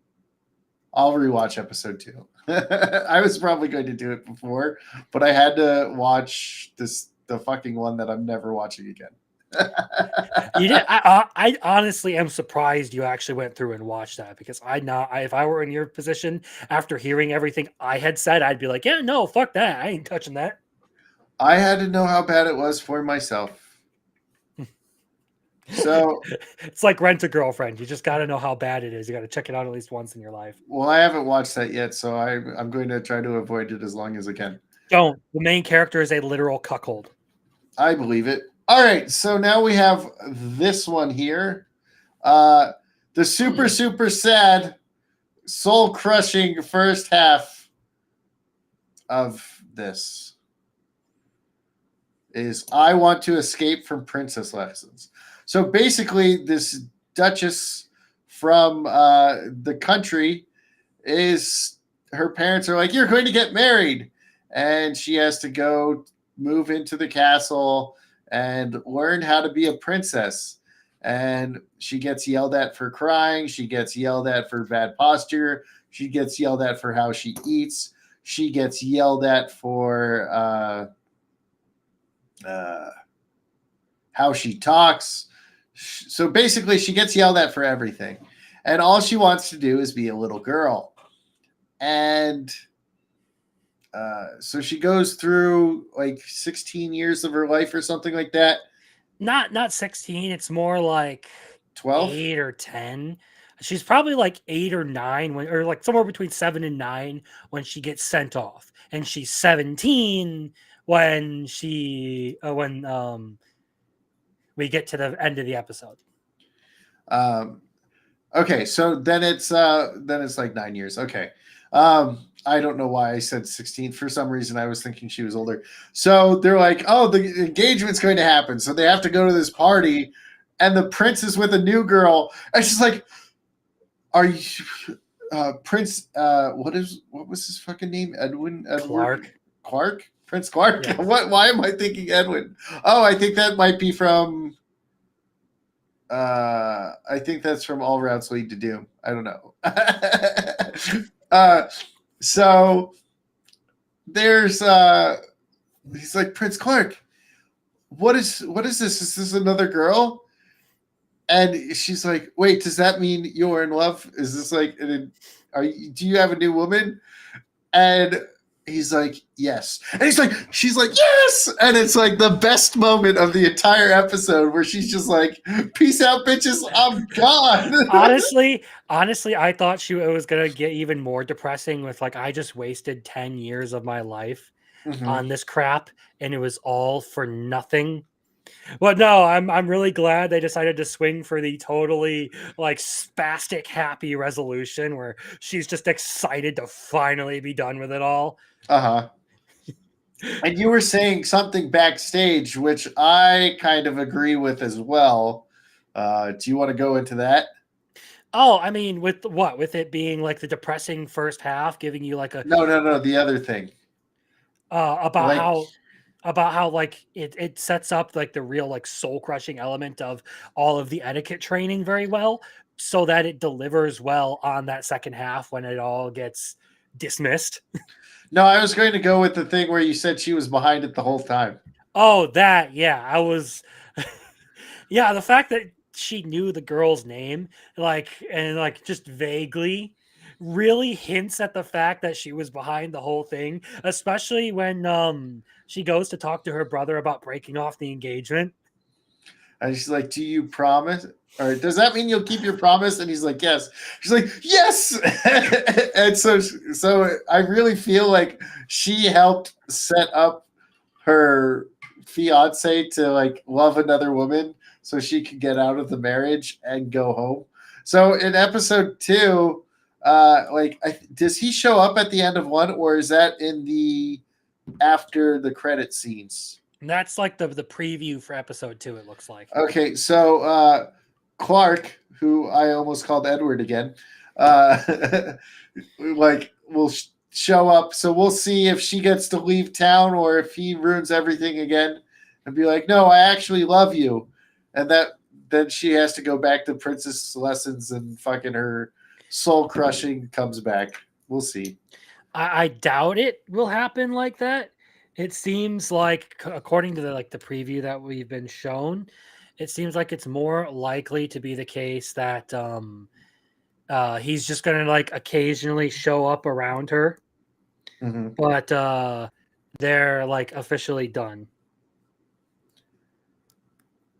I'll rewatch episode 2. I was probably going to do it before, but I had to watch the fucking one that I'm never watching again. You did. I honestly am surprised you actually went through and watched that because if I were in your position after hearing everything I had said, I'd be like, yeah, no, fuck that. I ain't touching that. I had to know how bad it was for myself. So it's like Rent a Girlfriend. You just got to know how bad it is. You got to check it out at least once in your life. Well, I haven't watched that yet, so I'm going to try to avoid it as long as I can. Don't. The main character is a literal cuckold. I believe it. All right, so now we have this one here. The super, super sad, soul-crushing first half of this is I Want to Escape from Princess Lessons. So basically, this Duchess from the country her parents are like, you're going to get married. And she has to go move into the castle and learn how to be a princess. And she gets yelled at for crying. She gets yelled at for bad posture. She gets yelled at for how she eats. She gets yelled at for how she talks. So basically, she gets yelled at for everything. And all she wants to do is be a little girl. And so she goes through like 16 years of her life or something like that. Not 16. It's more like 12, 8 or 10. She's probably like 8 or 9 or like somewhere between 7 and 9 when she gets sent off, and she's 17 when we get to the end of the episode. Okay, so then it's like 9 years. Okay. I don't know why I said 16. For some reason, I was thinking she was older. So they're like, oh, the engagement's going to happen. So they have to go to this party, and the prince is with a new girl. And she's like, are you Prince? What was his fucking name? Edward Clark? Prince Clark? Yeah. What? Why am I thinking Edwin? Oh, I think that might be from. I think that's from All Routes Lead to Doom. I don't know. So there's he's like, Prince Clark, what is this? Is this another girl? And she's like, wait, does that mean you're in love? Is this like do you have a new woman? And he's like, yes. And she's like, yes. And it's like the best moment of the entire episode where she's just like, peace out, bitches. I'm gone. honestly, I thought it was gonna get even more depressing with like, I just wasted 10 years of my life on this crap, and it was all for nothing. Well, no, I'm really glad they decided to swing for the totally like spastic happy resolution where she's just excited to finally be done with it all. Uh-huh. And you were saying something backstage, which I kind of agree with as well. Do you want to go into that? Oh, I mean, with what? With it being like the depressing first half, giving you like a No. The other thing. about Like, how like it sets up like the real like soul crushing element of all of the etiquette training very well, so that it delivers well on that second half when it all gets dismissed. no, I was going to go with the thing where you said she was behind it the whole time. Oh, that, yeah, I was yeah, the fact that she knew the girl's name, like, and like just vaguely really hints at the fact that she was behind the whole thing, especially when she goes to talk to her brother about breaking off the engagement. And she's like, do you promise? Or does that mean you'll keep your promise? And he's like, yes. She's like, yes. And so I really feel like she helped set up her fiance to like love another woman so she could get out of the marriage and go home. So in episode 2, does he show up at the end of 1, or is that in the after the credit scenes? And that's like the preview for episode 2, it looks like. Okay, so Clark, who I almost called Edward again, will show up. So we'll see if she gets to leave town or if he ruins everything again and be like, no, I actually love you. And then she has to go back to princess lessons and fucking her soul crushing comes back. We'll see. I doubt it will happen like that. It seems like, according to the preview that we've been shown, it seems like it's more likely to be the case that he's just gonna like occasionally show up around her, but they're like officially done.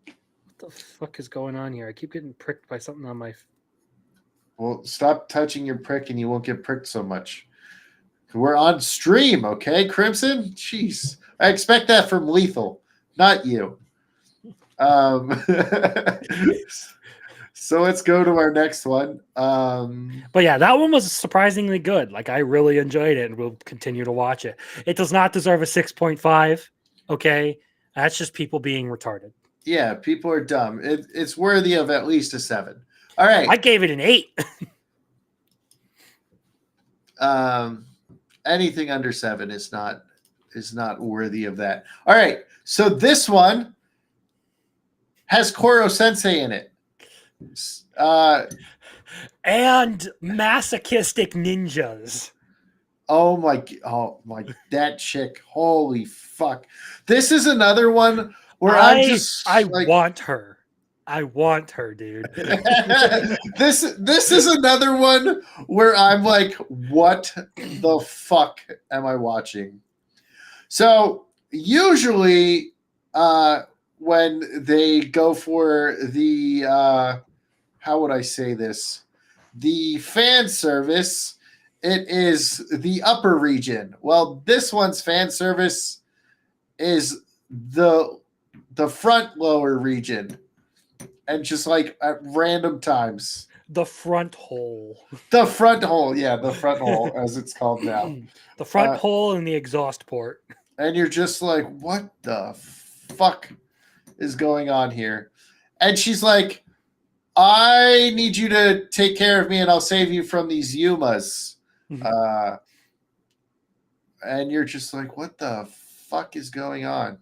What the fuck is going on here? I keep getting pricked by something on my. Well, stop touching your prick and you won't get pricked so much. We're on stream, okay, Crimson? Jeez. I expect that from Lethal, not you. So let's go to our next one. But yeah, that one was surprisingly good. Like, I really enjoyed it and will continue to watch it. It does not deserve a 6.5, okay? That's just people being retarded. Yeah, people are dumb. It's worthy of at least a 7. All right. I gave it an 8. Anything under 7 is not worthy of that. All right. So this one has Koro Sensei in it. And masochistic ninjas. Oh my, that chick. Holy fuck. This is another one where I want her. I want her, dude. This is another one where I'm like, what the fuck am I watching? So usually when they go for the how would I say this? The fan service, it is the upper region. Well, this one's fan service is the front lower region. And just like at random times. The front hole. The front hole, yeah, the front hole, as it's called now. The front hole and the exhaust port. And you're just like, what the fuck is going on here? And she's like, I need you to take care of me and I'll save you from these Yumas. And you're just like, what the fuck is going on?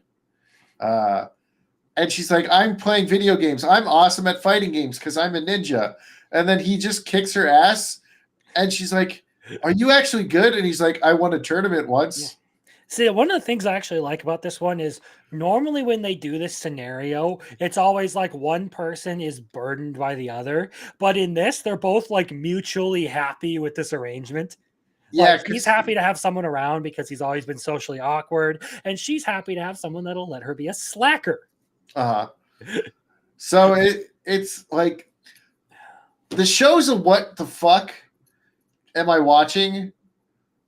And she's like, I'm playing video games. I'm awesome at fighting games because I'm a ninja. And then he just kicks her ass. And she's like, are you actually good? And he's like, I won a tournament once. Yeah. See, one of the things I actually like about this one is normally when they do this scenario, it's always like one person is burdened by the other. But in this, they're both like mutually happy with this arrangement. Yeah, like, he's happy to have someone around because he's always been socially awkward. And she's happy to have someone that'll let her be a slacker. So it's like the show's a what the fuck am I watching?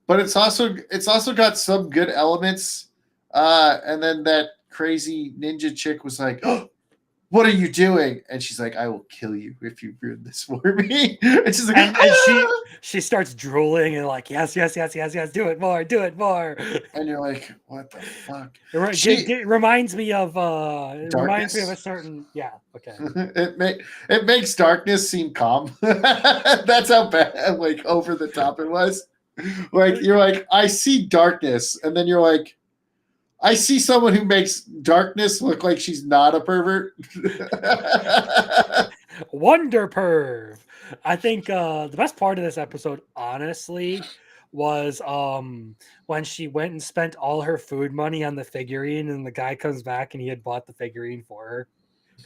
But it's also got some good elements. And then that crazy ninja chick was like, oh, what are you doing? And she's like, I will kill you if you ruin this for me. And she's like, and she starts drooling and like, yes, do it more. And you're like, what the fuck? It reminds me of a certain, yeah, okay. It makes darkness seem calm. That's how bad, like, over the top it was. Like, you're like, I see darkness, and then you're like, I see someone who makes darkness look like she's not a pervert. Wonder perv. I think the best part of this episode, honestly, was when she went and spent all her food money on the figurine, and the guy comes back and he had bought the figurine for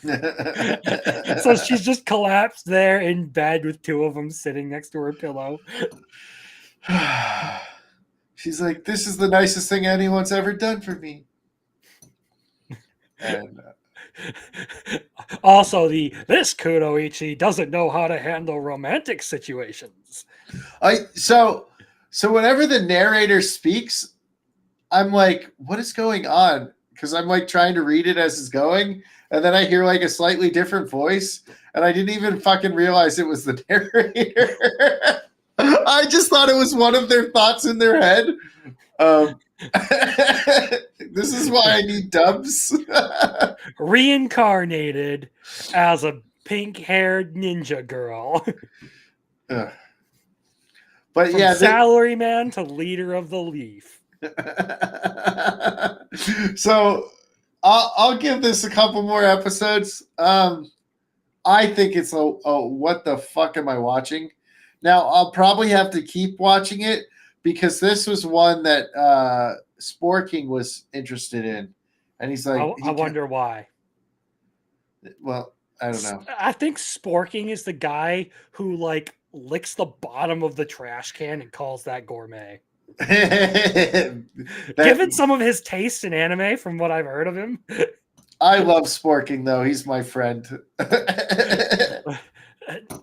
her. So she's just collapsed there in bed with two of them sitting next to her pillow. She's like, this is the nicest thing anyone's ever done for me. And also, this Kunoichi doesn't know how to handle romantic situations. So whenever the narrator speaks, I'm like, what is going on? Because I'm like trying to read it as it's going, and then I hear like a slightly different voice, and I didn't even fucking realize it was the narrator. I just thought it was one of their thoughts in their head. This is why I need dubs. Reincarnated as a pink-haired ninja girl. But From yeah, salaryman to leader of the Leaf. So I'll give this a couple more episodes. I think it's a what the fuck am I watching? Now, I'll probably have to keep watching it because this was one that Sporking was interested in. And he's like... I wonder why. Well, I don't know. I think Sporking is the guy who, like, licks the bottom of the trash can and calls that gourmet. Given some of his taste in anime, from what I've heard of him. I love Sporking, though. He's my friend.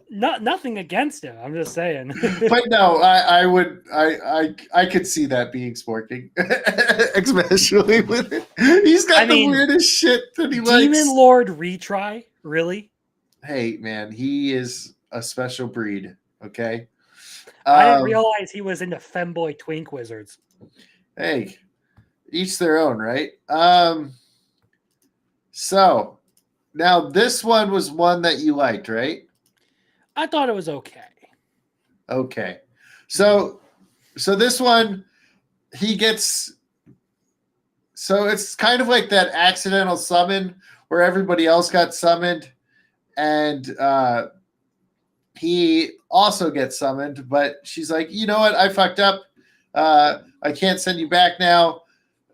Nothing against him. I'm just saying. But no, I could see that being Sporking, especially with it. He's got the weirdest shit that he likes. Demon Lord retry, really? Hey, man, he is a special breed. Okay. I didn't realize he was into femboy twink wizards. Hey, each their own, right? So now this one was one that you liked, right? I thought it was okay. Okay. So this one, he gets... So it's kind of like that accidental summon where everybody else got summoned, and he also gets summoned, but she's like, you know what? I fucked up. I can't send you back now.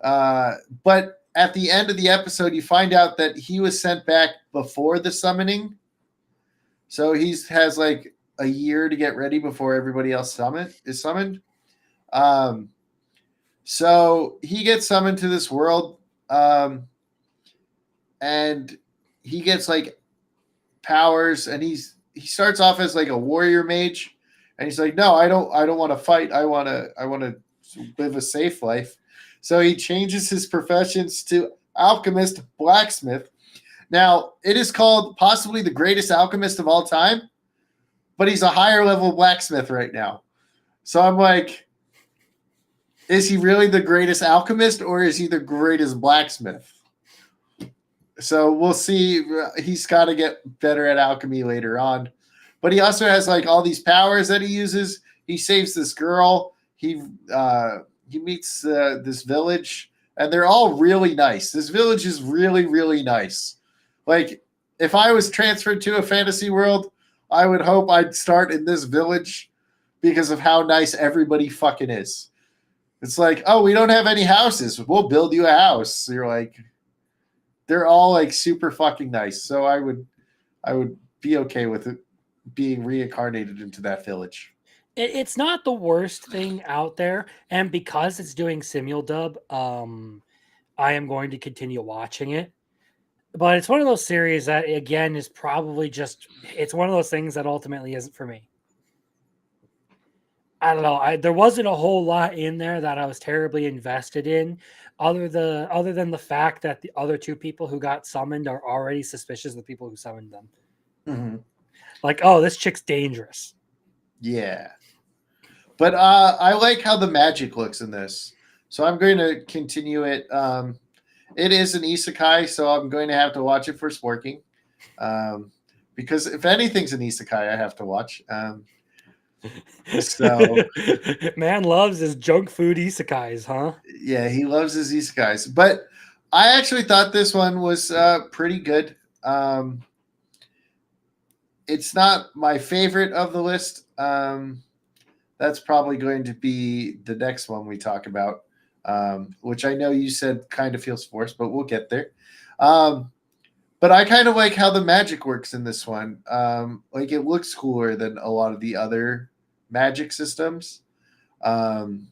But at the end of the episode, you find out that he was sent back before the summoning. So he has like a year to get ready before everybody else is summoned. So he gets summoned to this world, and he gets like powers, and he starts off as like a warrior mage, and he's like, no, I don't want to fight. I want to live a safe life. So he changes his professions to alchemist, blacksmith. Now, it is called possibly the greatest alchemist of all time, but he's a higher level blacksmith right now. So I'm like, is he really the greatest alchemist or is he the greatest blacksmith? So we'll see. He's got to get better at alchemy later on. But he also has like all these powers that he uses. He saves this girl. He meets this village, and they're all really nice. This village is really, really nice. Like, if I was transferred to a fantasy world, I would hope I'd start in this village because of how nice everybody fucking is. It's like, oh, we don't have any houses. We'll build you a house. So you're like, they're all like super fucking nice. So I would be okay with it being reincarnated into that village. It's not the worst thing out there, and because it's doing simuldub, I am going to continue watching it. But it's one of those series that, again, is probably just, it's one of those things that ultimately isn't for me. I don't know. There wasn't a whole lot in there that I was terribly invested in, other than the fact that the other two people who got summoned are already suspicious of the people who summoned them. Mm-hmm. Like, oh, this chick's dangerous. Yeah. But I like how the magic looks in this. So I'm going to continue it. It is an isekai, so I'm going to have to watch it for sporking. Because if anything's an isekai, I have to watch. So Man loves his junk food isekais, huh? Yeah, he loves his isekais. But I actually thought this one was pretty good. It's not my favorite of the list. That's probably going to be the next one we talk about, which I know you said kind of feels forced, but we'll get there. But I kind of like how the magic works in this one. Like, it looks cooler than a lot of the other magic systems. And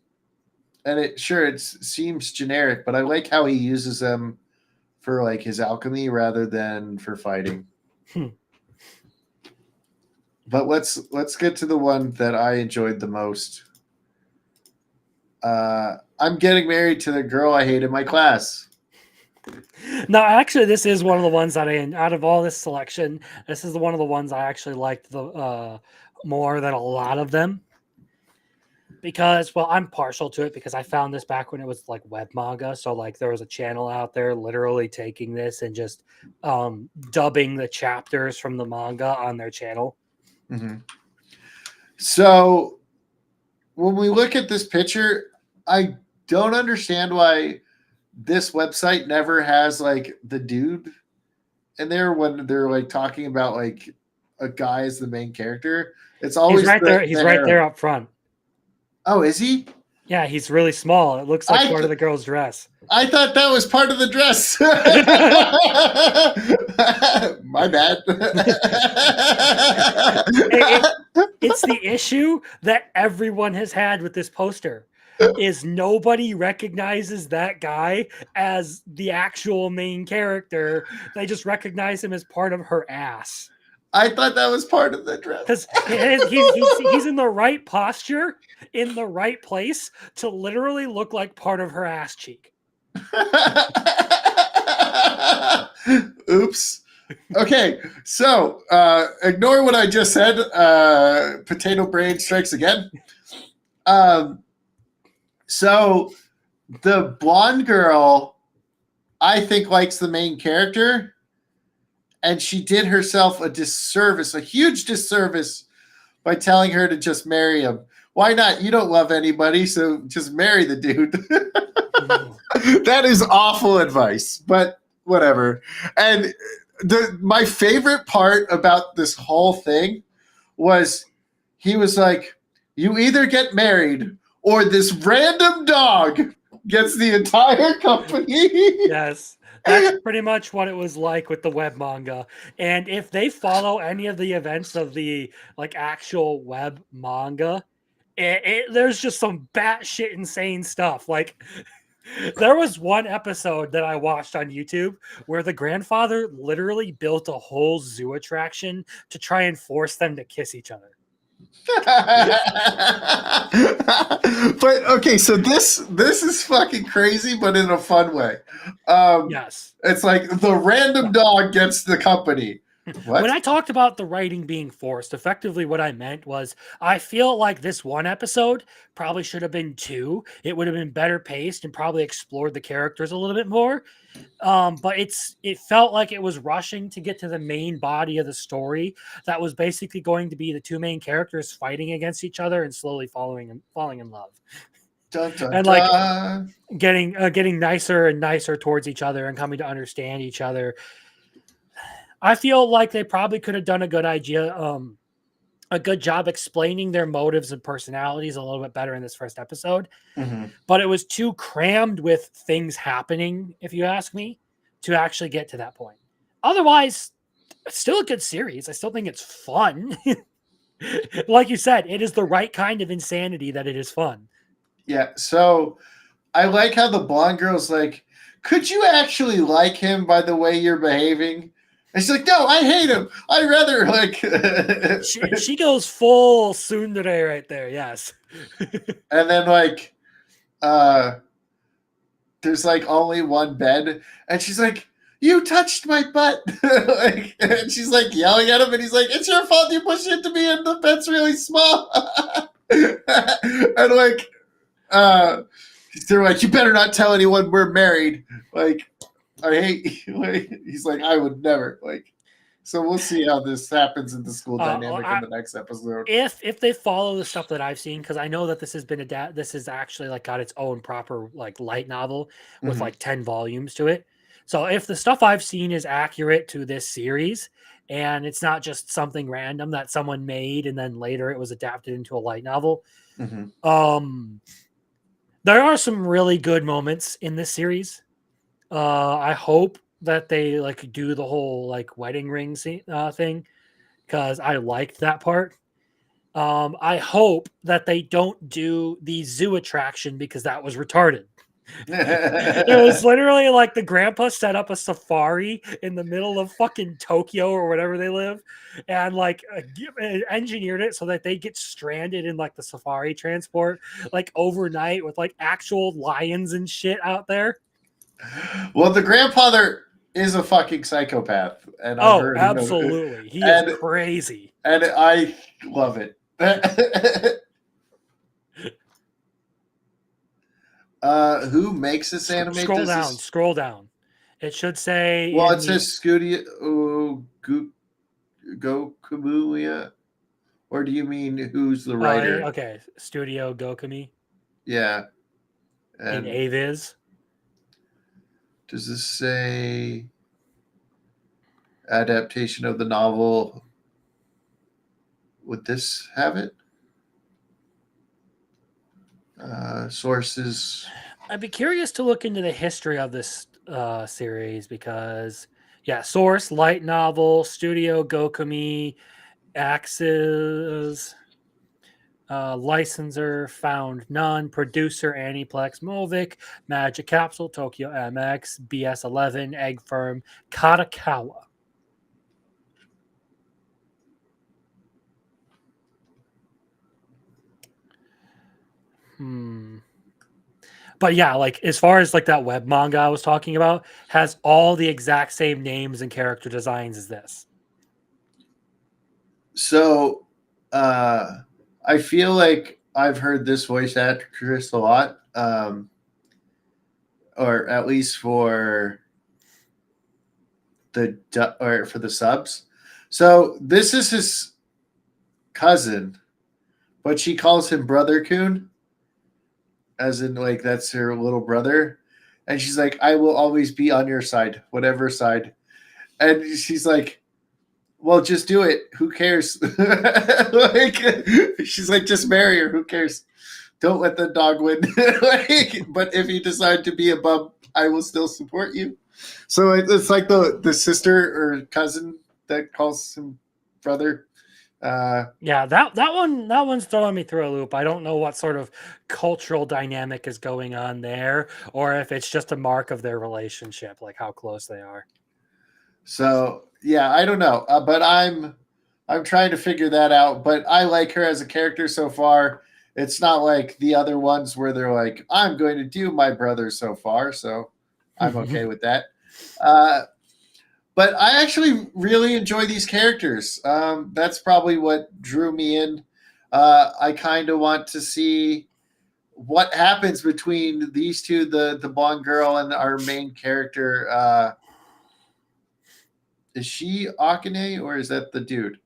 it seems generic, but I like how he uses them for like his alchemy rather than for fighting. But let's get to the one that I enjoyed the most. I'm getting married to the girl I hate in my class. No, actually, this is one of the ones that out of all this selection, this is one of the ones I actually liked the more than a lot of them. Because, well, I'm partial to it because I found this back when it was like web manga. So like there was a channel out there literally taking this and just dubbing the chapters from the manga on their channel. Mm-hmm. So when we look at this picture, I don't understand why this website never has like the dude in there when they're like talking about like a guy as the main character. It's always he's right there. He's right there up front. Oh, is he? Yeah, he's really small. It looks like part of the girl's dress. I thought that was part of the dress. My bad. It's the issue that everyone has had with this poster. Is nobody recognizes that guy as the actual main character. They just recognize him as part of her ass. I thought that was part of the dress. Because he's in the right posture, in the right place to literally look like part of her ass cheek. Oops. Okay, so ignore what I just said. Potato brain strikes again. So the blonde girl, I think, likes the main character. And she did herself a disservice, a huge disservice, by telling her to just marry him. Why not? You don't love anybody, so just marry the dude. That is awful advice, but whatever. And my favorite part about this whole thing was he was like, you either get married or this random dog gets the entire company. Yes. That's pretty much what it was like with the web manga. And if they follow any of the events of the like actual web manga, there's just some batshit insane stuff. Like there was one episode that I watched on YouTube where the grandfather literally built a whole zoo attraction to try and force them to kiss each other. But okay, so this is fucking crazy, but in a fun way. Yes, it's like the random dog gets the company. What? When I talked about the writing being forced, effectively what I meant was I feel like this one episode probably should have been two. It would have been better paced and probably explored the characters a little bit more. But it felt like it was rushing to get to the main body of the story that was basically going to be the two main characters fighting against each other and slowly falling in love. Dun, dun, And like dun. getting nicer and nicer towards each other and coming to understand each other. I feel like they probably could have done a good job explaining their motives and personalities a little bit better in this first episode. Mhm. But it was too crammed with things happening, if you ask me, to actually get to that point. Otherwise, it's still a good series. I still think it's fun. Like you said, it is the right kind of insanity that it is fun. Yeah. So I like how the blonde girl's like, could you actually like him by the way you're behaving? And she's like, no, I hate him. I rather like. She goes full tsundere right there. Yes. And then like, uh, there's like only one bed, and she's like, "You touched my butt," like, and she's like yelling at him, and he's like, "It's your fault. You pushed it to me, and the bed's really small." And like, uh, they're like, "You better not tell anyone we're married." Like, I hate. Like, he's like, "I would never." Like, so we'll see how this happens in the school dynamic in the next episode. If they follow the stuff that I've seen, because I know that this has been this is actually like got its own proper like light novel with Mhm. like 10 volumes to it. So if the stuff I've seen is accurate to this series and it's not just something random that someone made and then later it was adapted into a light novel, Mhm. there are some really good moments in this series. I hope that they like do the whole like wedding ring thing because I liked that part. I hope that they don't do the zoo attraction because that was retarded. It was literally like the grandpa set up a safari in the middle of fucking Tokyo or whatever they live, and like engineered it so that they get stranded in like the safari transport like overnight with like actual lions and shit out there. Well, the grandfather is a fucking psychopath, and I've Oh, heard him, absolutely. He is and crazy. I love it. Who makes this anime? Scroll down, scroll down. It should say Well, it says Studio Gokumuya, or do you mean who's the writer? okay, Studio Gokumi Yeah, in and Aviz. does this say adaptation of the novel? Would this have it? Sources. I'd be curious to look into the history of this series because, yeah, source, light novel, Studio Gokumi, Axis, licensor, found none, producer, Aniplex, Movic, Magic Capsule, Tokyo MX, BS11, Egg Firm, Katakawa. But yeah, like as far as like that web manga I was talking about, has all the exact same names and character designs as this. So, I feel like I've heard this voice actress a lot, or at least for or for the subs. So this is his cousin, but she calls him Brother Coon, as in like that's her little brother, and she's like, "I will always be on your side, whatever side." And she's like, "Well, just do it. Who cares?" Like, she's like, "Just marry her. Who cares? Don't let the dog win." Like, but if you decide to be a bum, I will still support you. So it's like the sister or cousin that calls him brother. Yeah, that one's throwing me through a loop. I don't know what sort of cultural dynamic is going on there, or if it's just a mark of their relationship, like how close they are. So yeah, I don't know, but I'm trying to figure that out. But I like her as a character so far. It's not like the other ones where they're like, "I'm going to do my brother" so far. So I'm okay with that. Uh, But I actually really enjoy these characters. That's probably what drew me in. I kind of want to see what happens between these two, the blonde girl and our main character. Is she Akane or is that the dude?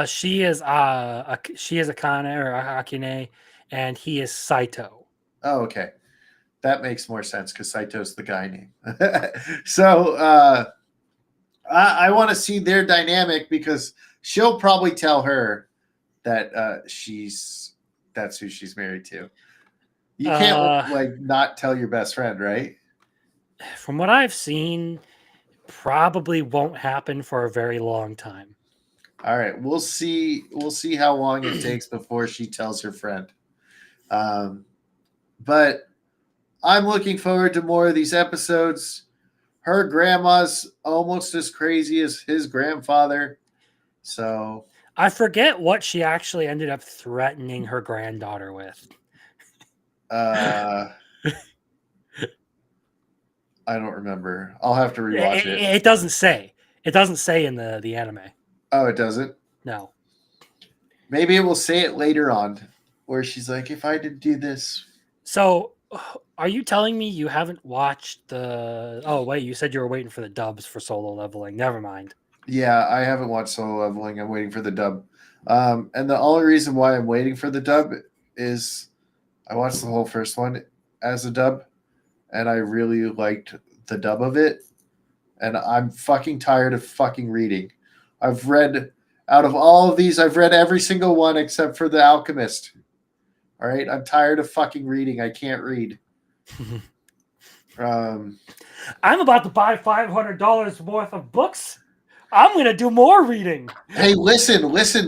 She is Akane or Akine, and he is Saito. Oh, okay. That makes more sense because Saito's the guy name. So I want to see their dynamic because she'll probably tell her that that's who she's married to. You can't like not tell your best friend, right? From what I've seen, probably won't happen for a very long time. All right, we'll see. We'll see how long it takes before she tells her friend. But I'm looking forward to more of these episodes. Her grandma's almost as crazy as his grandfather. So I forget what she actually ended up threatening her granddaughter with. I don't remember. I'll have to rewatch it. It doesn't say. It doesn't say in the anime. Oh, it doesn't? No. Maybe it will say it later on where she's like, if I did do this. So are you telling me you haven't watched the... Oh, wait, you said you were waiting for the dubs for Solo Leveling. Never mind. Yeah, I haven't watched Solo Leveling. I'm waiting for the dub. And the only reason why I'm waiting for the dub is I watched the whole first one as a dub, and I really liked the dub of it. And I'm fucking tired of fucking reading. I've read, out of all of these, I've read every single one except for The Alchemist. All right? I'm tired of fucking reading. I can't read. I'm about to buy $500 worth of books. I'm going to do more reading. Hey, listen.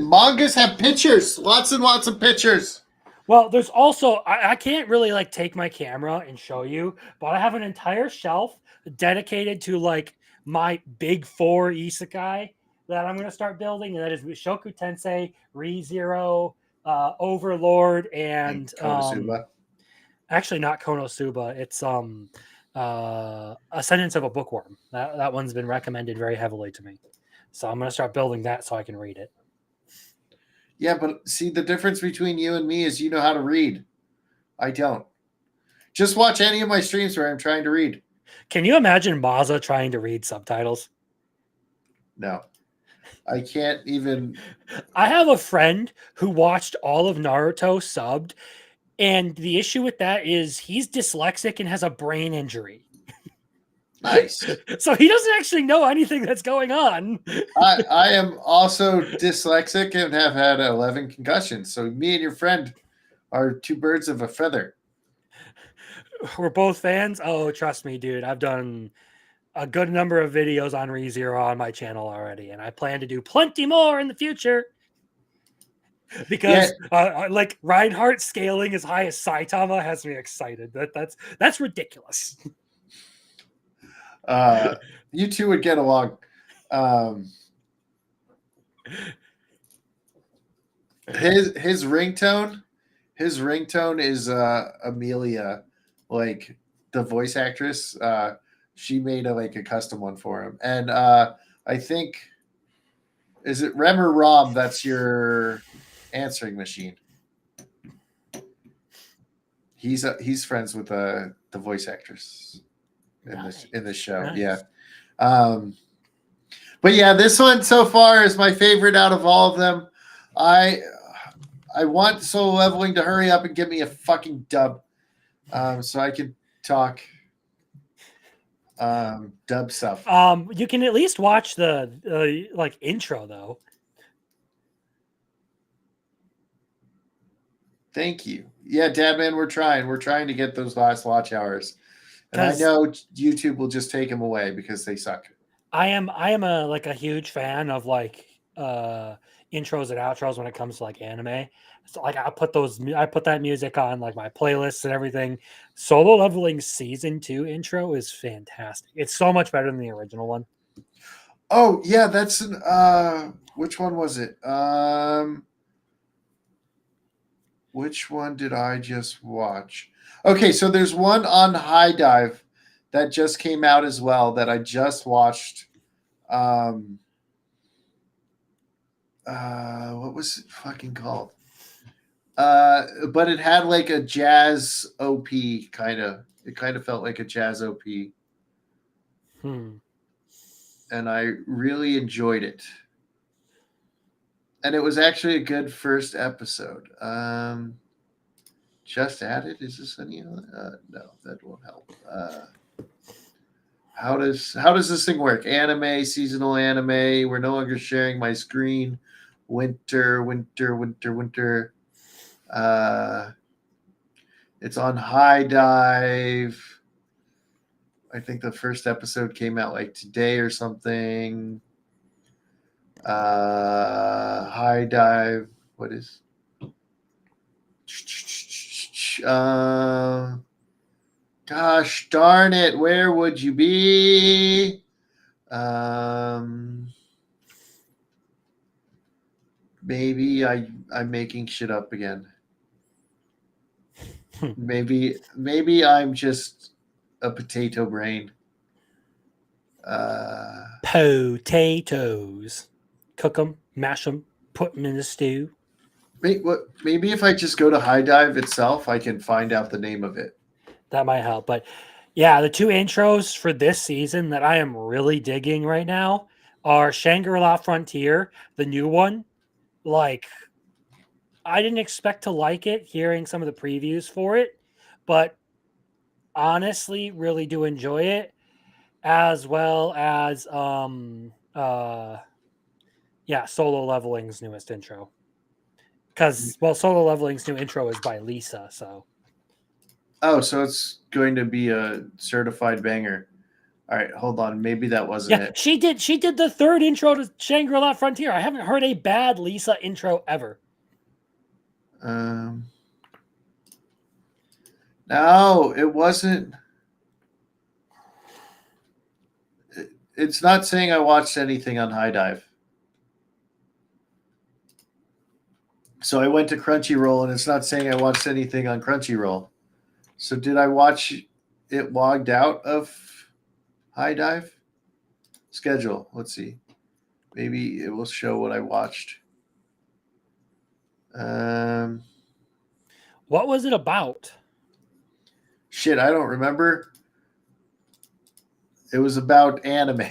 Mangas have pictures. Lots and lots of pictures. Well, there's also, I can't really like take my camera and show you, but I have an entire shelf dedicated to like my big four isekai that I'm going to start building. And that is Shoku Tensei, ReZero, Overlord, and Konosuba. actually not Konosuba. It's Ascendance of a Bookworm. That one's been recommended very heavily to me. So I'm going to start building that so I can read it. Yeah, but see, the difference between you and me is you know how to read. I don't. Just watch any of my streams where I'm trying to read. Can you imagine Maza trying to read subtitles? No. I can't even. I have a friend who watched all of Naruto subbed, and the issue with that is he's dyslexic and has a brain injury. Nice. So he doesn't actually know anything that's going on. I am also dyslexic and have had 11 concussions. So me and your friend are two birds of a feather. We're both fans. Oh, trust me, dude. I've done a good number of videos on ReZero on my channel already, and I plan to do plenty more in the future. Because like Reinhardt scaling as high as Saitama has me excited. That's ridiculous. You two would get along. His ringtone is Amelia, like the voice actress. She made a custom one for him, and I think, is it Rem or Rom? That's your answering machine. He's friends with the voice actress in this show. Nice. Yeah. But yeah, this one so far is my favorite out of all of them. I want Solo Leveling to hurry up and give me a fucking dub, so I can talk dub stuff. You can at least watch the like intro though. Thank you. Yeah, Dadman, we're trying to get those last watch hours, and I know YouTube will just take them away because they suck. I am a huge fan of like intros and outros when it comes to like anime. So like I put that music on like my playlists and everything. Solo Leveling season 2 intro is fantastic. It's so much better than the original one. Oh yeah, that's an which one was it? Which one did I just watch? Okay, so there's one on High Dive that just came out as well that I just watched What was it fucking called? But it had like a jazz OP kind of. It kind of felt like a jazz OP, Hmm. and I really enjoyed it. And it was actually a good first episode. Just added. Is this any? No, that won't help. How does this thing work? Anime, seasonal anime. We're no longer sharing my screen. Winter, winter, winter, winter. It's on High Dive. I think the first episode came out like today or something. High Dive. What is? Gosh darn it! Where would you be? Maybe I'm making shit up again. Maybe I'm just a potato brain. Potatoes. Cook them, mash them, put them in the stew. Maybe if I just go to High Dive itself, I can find out the name of it. That might help. But yeah, the two intros for this season that I am really digging right now are Shangri-La Frontier, the new one. Like, I didn't expect to like it hearing some of the previews for it, but honestly, really do enjoy it. As well as Solo Leveling's newest intro. Because Solo Leveling's new intro is by Lisa, so Oh, so it's going to be a certified banger. All right, hold on. Maybe that wasn't yeah, it. she did the third intro to Shangri-La Frontier. I haven't heard a bad Lisa intro ever. No, it wasn't. It's not saying I watched anything on High Dive. So I went to Crunchyroll, and it's not saying I watched anything on Crunchyroll. So did I watch it logged out of High Dive? Schedule. Let's see. Maybe it will show what I watched. What was it about? Shit, I don't remember. It was about anime.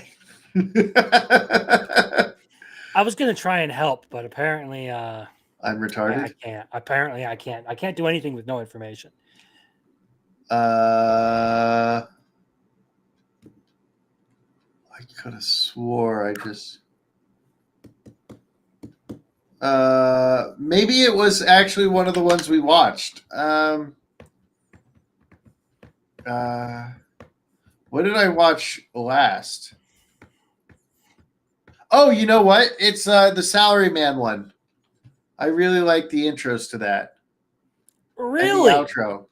I was gonna try and help, but apparently I'm retarded. I can't. Apparently I can't. I can't do anything with no information. I could have swore I just. Maybe it was actually one of the ones we watched. What did I watch last? Oh, you know what? It's the Salaryman one. I really like the intros to that. Really? And the outro.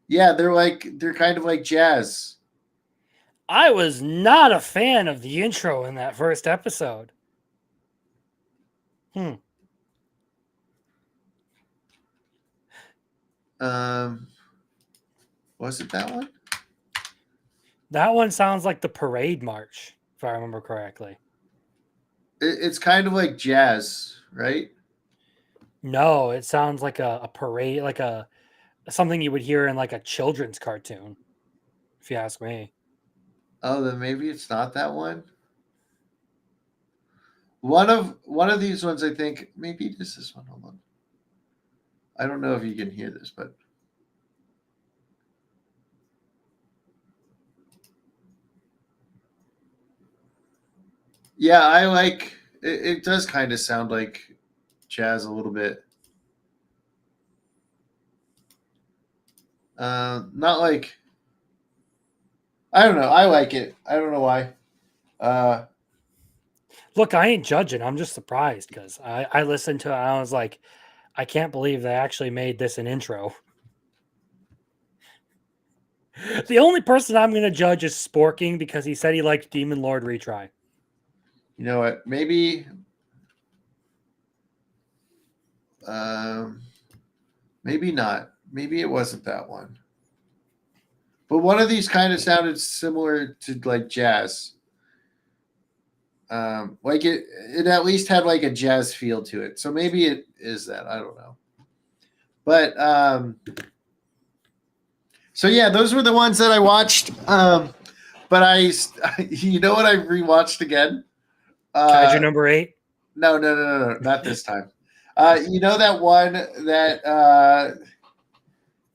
Yeah, they're kind of like jazz. I was not a fan of the intro in that first episode. Was it that one? That one sounds like the parade march, if I remember correctly. It's kind of like jazz, right? No, it sounds like a parade, like a something you would hear in like a children's cartoon, if you ask me. Oh, then maybe it's not that one. One of these ones, I think maybe this is one. Hold on. I don't know if you can hear this, but yeah, I like it. It does kind of sound like jazz a little bit. Not like I don't know. I like it. I don't know why. Look, I ain't judging. I'm just surprised because I listened to it and I was like, I can't believe they actually made this an intro. The only person I'm going to judge is Sporking because he said he liked Demon Lord Retry. You know what? Maybe maybe not. Maybe it wasn't that one. But one of these kind of sounded similar to like jazz. Like it at least had like a jazz feel to it. So maybe it is that. I don't know. But so yeah, those were the ones that I watched. But you know what I rewatched again? Kaiju number 8. No, not this time. You know that one that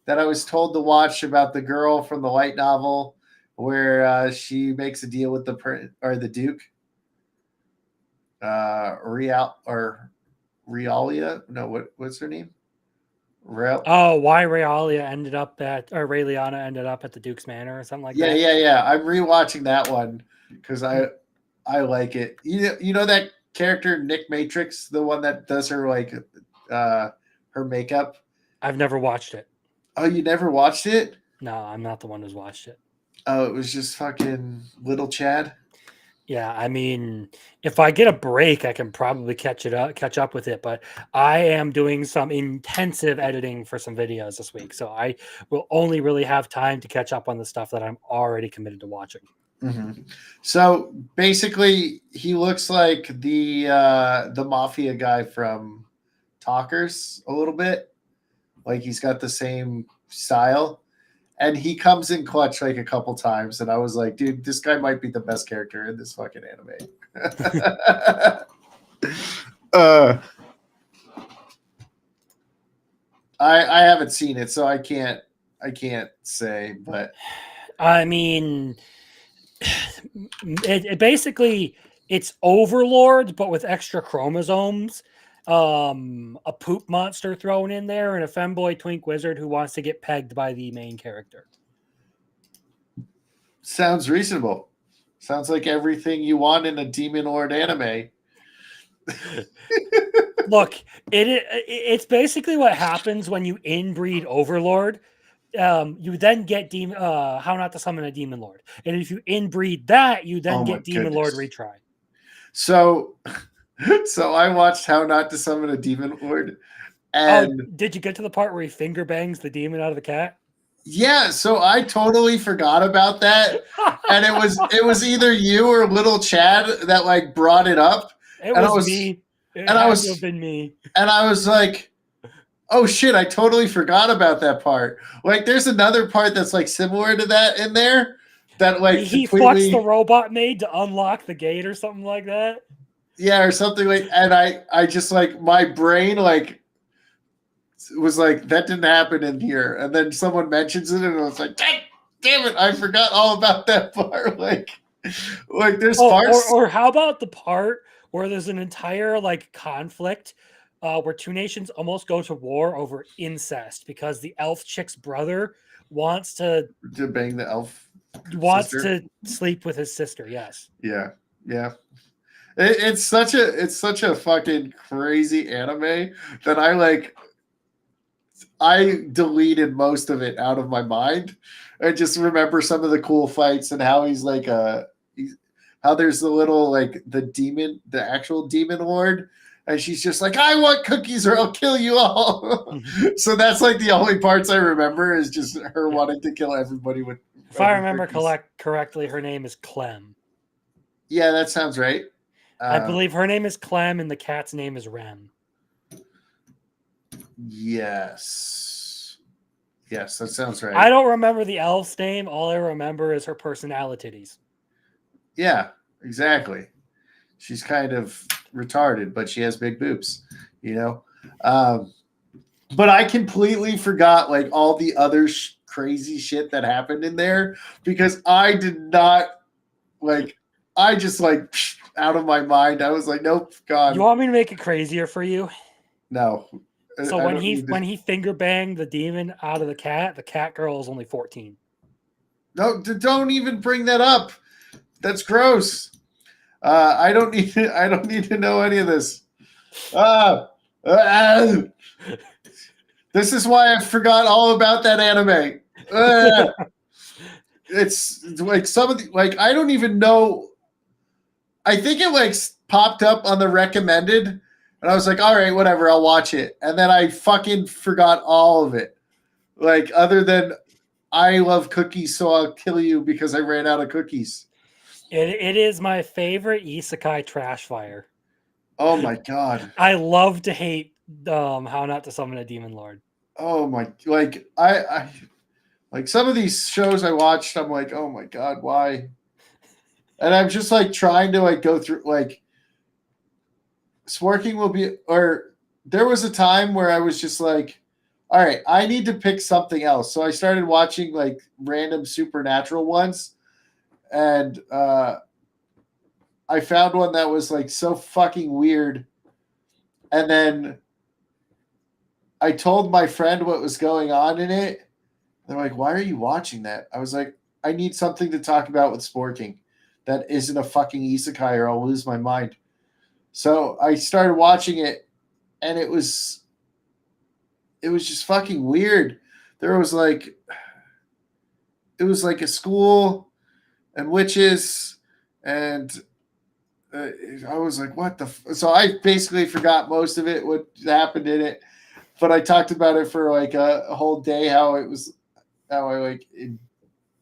I was told to watch about the girl from the light novel where she makes a deal with the Duke, Realia. No, what's her name? Real. Oh, why Raelia ended up at, or Raeliana ended up at the Duke's Manor or something like Yeah, that. yeah. I'm rewatching that one because I like it. You know that character Nick Matrix, the one that does her like her makeup. I've never watched it. Oh, you never watched it? No, I'm not the one who's watched it. Oh, it was just fucking little Chad. Yeah, I mean, if I get a break, I can probably catch up with it. But I am doing some intensive editing for some videos this week, so I will only really have time to catch up on the stuff that I'm already committed to watching. Mm-hmm. So basically, he looks like the mafia guy from Talkers a little bit. Like he's got the same style, and he comes in clutch like a couple times, and I was like, dude, this guy might be the best character in this fucking anime. I haven't seen it, so I can't say, but I mean, it basically it's Overlord, but with extra chromosomes. A poop monster thrown in there, and a femboy twink wizard who wants to get pegged by the main character. sounds reasonable. Sounds like everything you want in a Demon Lord anime. Look, it's basically what happens when you inbreed Overlord. You then get how not to summon a Demon Lord, and if you inbreed that, you then get Demon Lord retry. So I watched How Not to Summon a Demon Lord, and did you get to the part where he finger bangs the demon out of the cat? Yeah, so I totally forgot about that, and it was either you or little Chad that like brought it up. It was me. I was like, oh shit, I totally forgot about that part. Like, there's another part that's like similar to that in there. That like he fucks the robot maid to unlock the gate or something like that. Yeah, or something like. And I just like my brain like was like that didn't happen in here, and then someone mentions it, and I was like, damn it, I forgot all about that part. Like there's parts. Or how about the part where there's an entire like conflict where two nations almost go to war over incest because the elf chick's brother wants to bang the elf. Wants to sleep with his sister. Yes. Yeah. It's such a fucking crazy anime that I deleted most of it out of my mind. I just remember some of the cool fights and how he's like how there's the little like the actual demon lord, and she's just like, I want cookies or I'll kill you all. So that's like the only parts I remember is just her wanting to kill everybody with. If I remember correctly, her name is Clem. Yeah, that sounds right. I believe her name is Clem and the cat's name is Rem. Yes, that sounds right. I don't remember the elf's name. All I remember is her personalities. Yeah, exactly. She's kind of retarded, but she has big boobs, you know? But I completely forgot like all the other crazy shit that happened in there because I did not I just out of my mind. I was like, nope, gone. You want me to make it crazier for you? No. So when he finger banged the demon out of the cat girl is only 14. No, don't even bring that up. That's gross. I don't need to know any of this. This is why I forgot all about that anime. It's like some of the I don't even know. I think it popped up on the recommended, and I was like, all right, whatever, I'll watch it. And then I fucking forgot all of it. Other than I love cookies, so I'll kill you because I ran out of cookies. It is my favorite isekai trash fire. Oh my god. I love to hate how not to summon a demon lord. Oh my, like I like some of these shows I watched, I'm like, oh my god, why? And I'm just like trying to like go through like Sporking will be, or there was a time where I was just like, all right, I need to pick something else. So I started watching like random supernatural ones, and I found one that was like so fucking weird. And then I told my friend what was going on in it. They're like, why are you watching that? I was like, I need something to talk about with Sporking that isn't a fucking isekai or I'll lose my mind. So I started watching it, and it was just fucking weird. There was like it was like a school and witches, and I was like, what the? So I basically forgot most of it, what happened in it, but I talked about it for like a whole day. How it was, how I like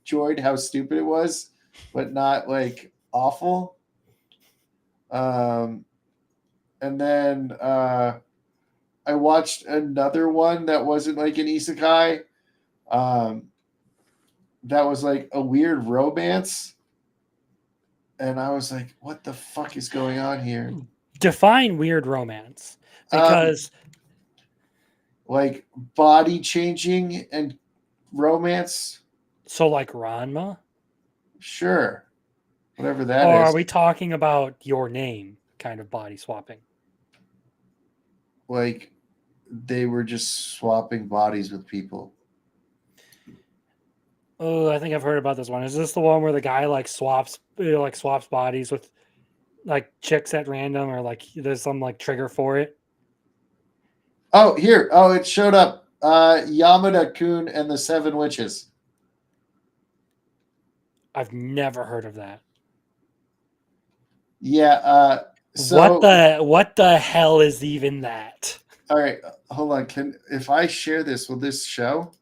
enjoyed how stupid it was, but not like awful. Um, and then I watched another one that wasn't like an isekai. Um, that was like a weird romance, and I was like, "What the fuck is going on here?" Define weird romance Um, because like body changing and romance, so like Ranma, sure, whatever that or are is. we talking about your name kind of body swapping? Like they were just swapping bodies with people. Oh, I think I've heard about this one. Is this the one where the guy like swaps bodies with like chicks at random, or like there's some like trigger for it? Oh, here. Oh, it showed up. Yamada Kun and the Seven Witches. I've never heard of that. Yeah. What So, the hell is even that? all right. Hold on. Can if I share this, will this show?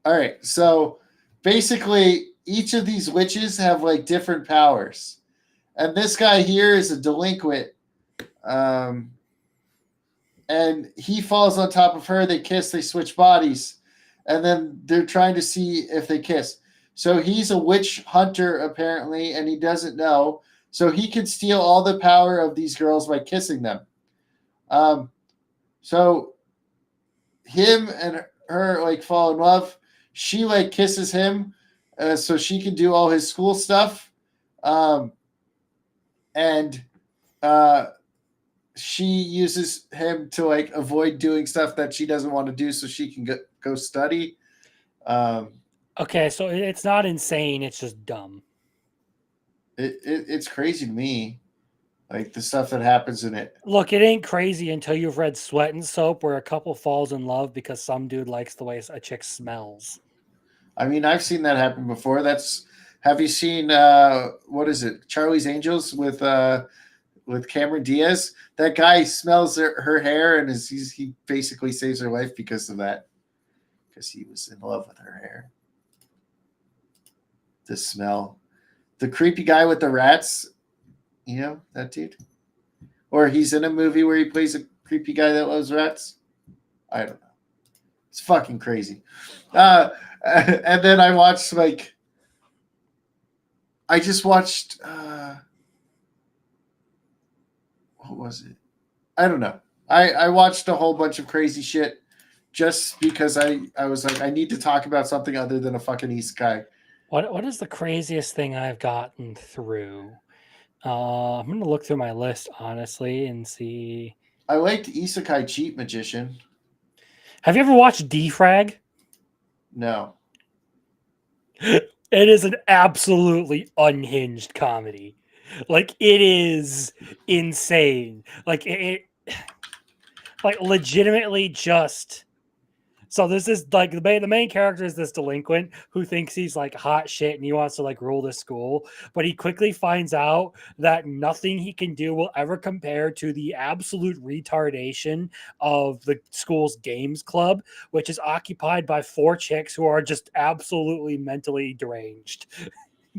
All right. So basically, each of these witches have like different powers, and this guy here is a delinquent. Um, and he falls on top of her. They kiss. They switch bodies, and then they're trying to see if they kiss. So he's a witch hunter apparently, and he doesn't know. So he can steal all the power of these girls by kissing them. Um, so him and her like fall in love. She like kisses him, so she can do all his school stuff, um, and uh, she uses him to like avoid doing stuff that she doesn't want to do, so she can go study. Um, Okay, so it's not insane, it's just dumb. it's crazy to me, like the stuff that happens in it. Look, it ain't crazy until you've read Sweat and Soap, where a couple falls in love because some dude likes the way a chick smells. I mean, I've seen that happen before. That's have you seen what is it, Charlie's Angels with Cameron Diaz? That guy smells her hair, and he basically saves her life because of that, because he was in love with her hair. The smell, the creepy guy with the rats, that dude. Or he's in a movie where he plays a creepy guy that loves rats. I don't know. It's fucking crazy. And then I watched like I just watched what was it? I don't know. I watched a whole bunch of crazy shit just because I was like, I need to talk about something other than a fucking isekai. What is the craziest thing I've gotten through? I'm gonna look through my list honestly and see. I liked Isekai Cheat Magician. Have you ever watched Defrag? No. It is an absolutely unhinged comedy. Like it is insane. Like like legitimately just. So this is like the main character is this delinquent who thinks he's like hot shit and he wants to like rule the school, but he quickly finds out that nothing he can do will ever compare to the absolute retardation of the school's games club, which is occupied by four chicks who are just absolutely mentally deranged.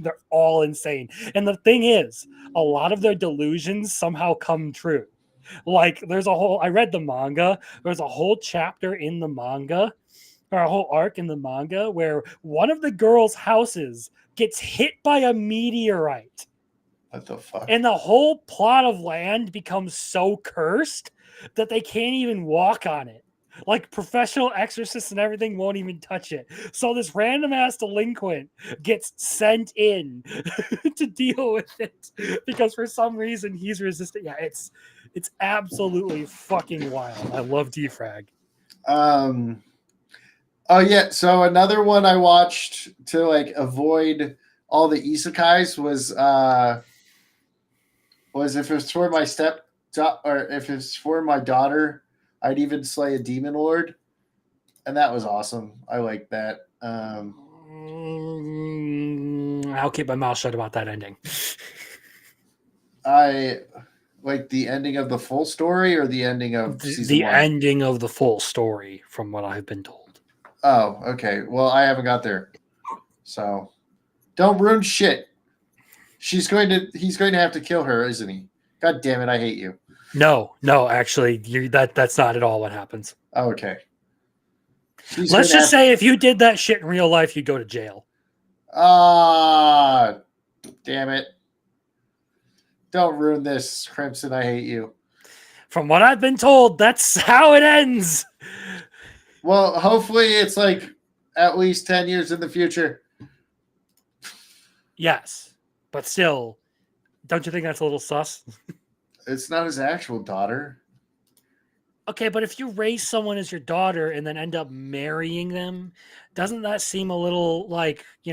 They're all insane. And the thing is, a lot of their delusions somehow come true. Like I read the manga, there's a whole chapter in the manga, or a whole arc in the manga, where one of the girls' houses gets hit by a meteorite. What the fuck? And the whole plot of land becomes so cursed that they can't even walk on it. Like professional exorcists and everything won't even touch it. So this random ass delinquent gets sent in to deal with it because for some reason he's resistant. Yeah, it's absolutely fucking wild. I love Defrag. Oh yeah, so another one I watched to like avoid all the isekais was if it's for my or if it's for my daughter, I'd even slay a demon lord, and that was awesome. I like that. I'll keep my mouth shut about that ending. I like the ending of the full story or the ending of season one? Ending of the full story, from what I've been told. Oh, okay. Well, I haven't got there, so don't ruin shit. He's going to have to kill her, isn't he? God damn it! I hate you. No, actually, that's not at all what happens. Oh, okay. Let's just say if you did that shit in real life, you'd go to jail. Ah, damn it. Don't ruin this, Crimson. I hate you. From what I've been told, that's how it ends. Well, hopefully it's like at least 10 years in the future. Yes, but still, don't you think that's a little sus? It's not his actual daughter. Okay, but if you raise someone as your daughter and then end up marrying them, doesn't that seem a little like, I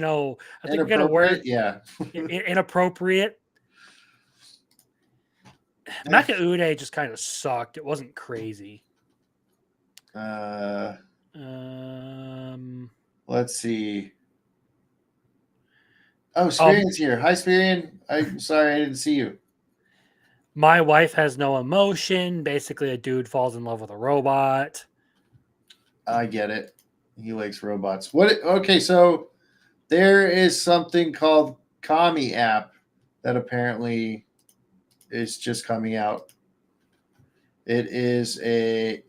think we got a word. Yeah. Inappropriate. Mecha Ude just kind of sucked. It wasn't crazy. Let's see. Oh, Spirian's here. Hi, Spirian. I'm sorry I didn't see you. My wife has no emotion. Basically, a dude falls in love with a robot. I get it. He likes robots. Okay, so there is something called Kami app that apparently is just coming out. It is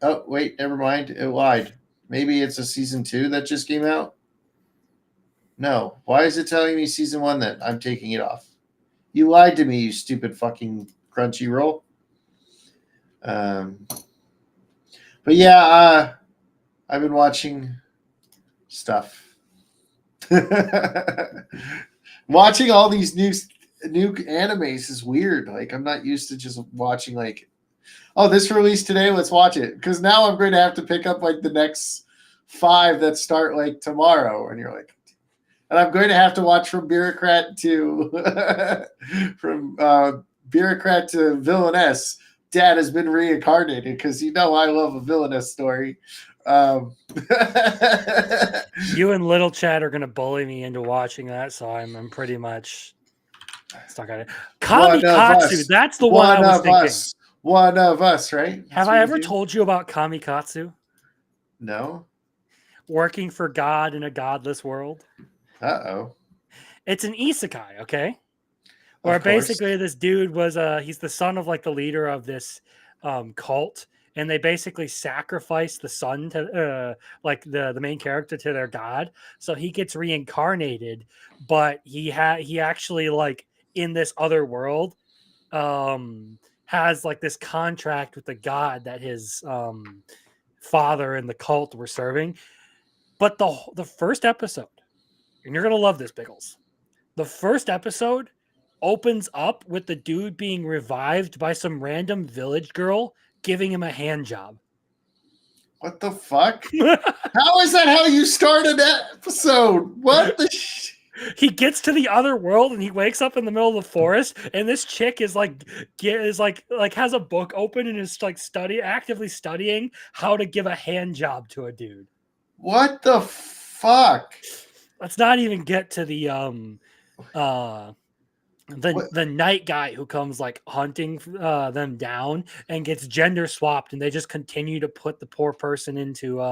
oh, wait, never mind. It lied. Maybe it's a season 2 that just came out. No. Why is it telling me season 1 then? I'm taking it off. You lied to me, you stupid fucking Crunchyroll. But yeah, I've been watching stuff. Watching all these new animes is weird. Like I'm not used to just watching like, oh, this released today, let's watch it. Because now I'm going to have to pick up like the next 5 that start like tomorrow, and you're like, and I'm going to have to watch from bureaucrat to bureaucrat to villainess. Dad has been reincarnated because I love a villainess story. You and Little Chad are going to bully me into watching that, so I'm pretty much stuck on it. Kamikatsu, that's the one I was thinking. One of us, right? Have I ever told you about Kamikatsu? No. Working for God in a godless world. Uh-oh. It's an isekai, okay? Where basically this dude was he's the son of like the leader of this cult, and they basically sacrifice the son to like the main character to their god, so he gets reincarnated, but he actually like in this other world has like this contract with the god that his father and the cult were serving. But the first episode, and you're gonna love this, Biggles, the first episode opens up with the dude being revived by some random village girl giving him a hand job. What the fuck? How is that how you start an episode? What the He gets to the other world and he wakes up in the middle of the forest, and this chick is like has a book open and is like actively studying how to give a hand job to a dude. What the fuck? Let's not even get to the night guy who comes like hunting them down and gets gender swapped, and they just continue to put the poor person into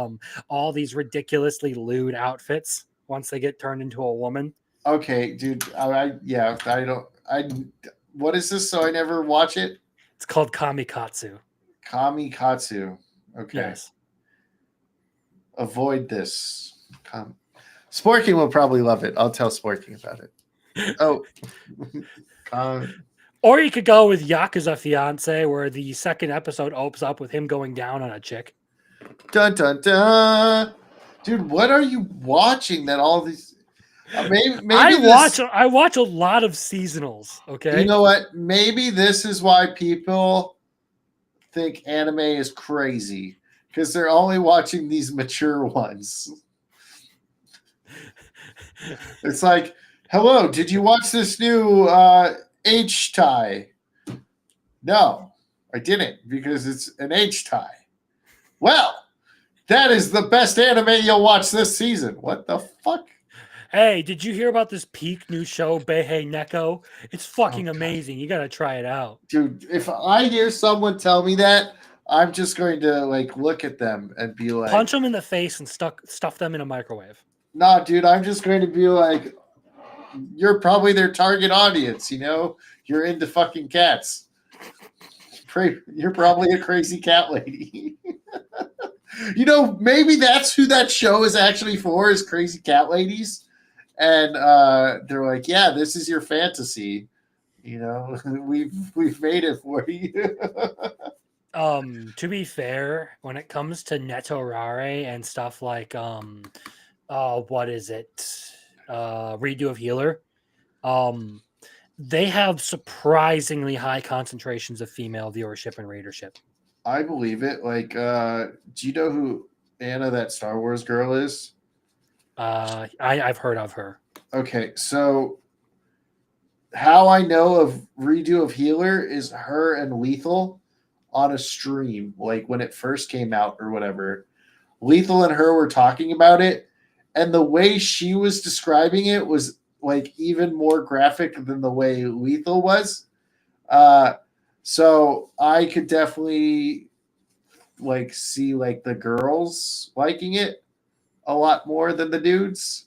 all these ridiculously lewd outfits once they get turned into a woman. Okay, dude. Yeah. I don't. I. What is this? So I never watch it. It's called Kamikatsu. Kamikatsu. Okay. Yes. Avoid this. Sporking will probably love it. I'll tell Sporking about it. Oh. Kam- Or you could go with Yakuza Fiance, where the second episode opens up with him going down on a chick. Dun dun dun. Dude, what are you watching that all these maybe this I watch a lot of seasonals, okay? you know what? Maybe this is why people think anime is crazy. Because they're only watching these mature ones. It's like, hello, did you watch this new H tie? No, I didn't, because it's an H tie. Well, that is the best anime you'll watch this season. What the fuck? Hey, did you hear about this peak new show, Beihei Neko? It's fucking Oh, God. amazing. You gotta try it out. Dude, if I hear someone tell me that, I'm just going to like look at them and be like, Punch them in the face and stuff them in a microwave. nah, dude, I'm just going to be like, you're probably their target audience, you know? You're into fucking cats. You're probably a crazy cat lady. You know, maybe that's who that show is actually for, is crazy cat ladies. And they're like, yeah, this is your fantasy. You know, we've made it for you. To be fair, when it comes to Netorare and stuff like what is it? Redo of Healer. They have surprisingly high concentrations of female viewership and readership. I believe it. Like, do you know who Anna, that Star Wars girl, is? I've heard of her. Okay, so how I know of Redo of Healer is her and Lethal on a stream, like when it first came out or whatever. Lethal and her were talking about it, and the way she was describing it was like even more graphic than the way Lethal was. Uh, so I could definitely like see like the girls liking it a lot more than the dudes.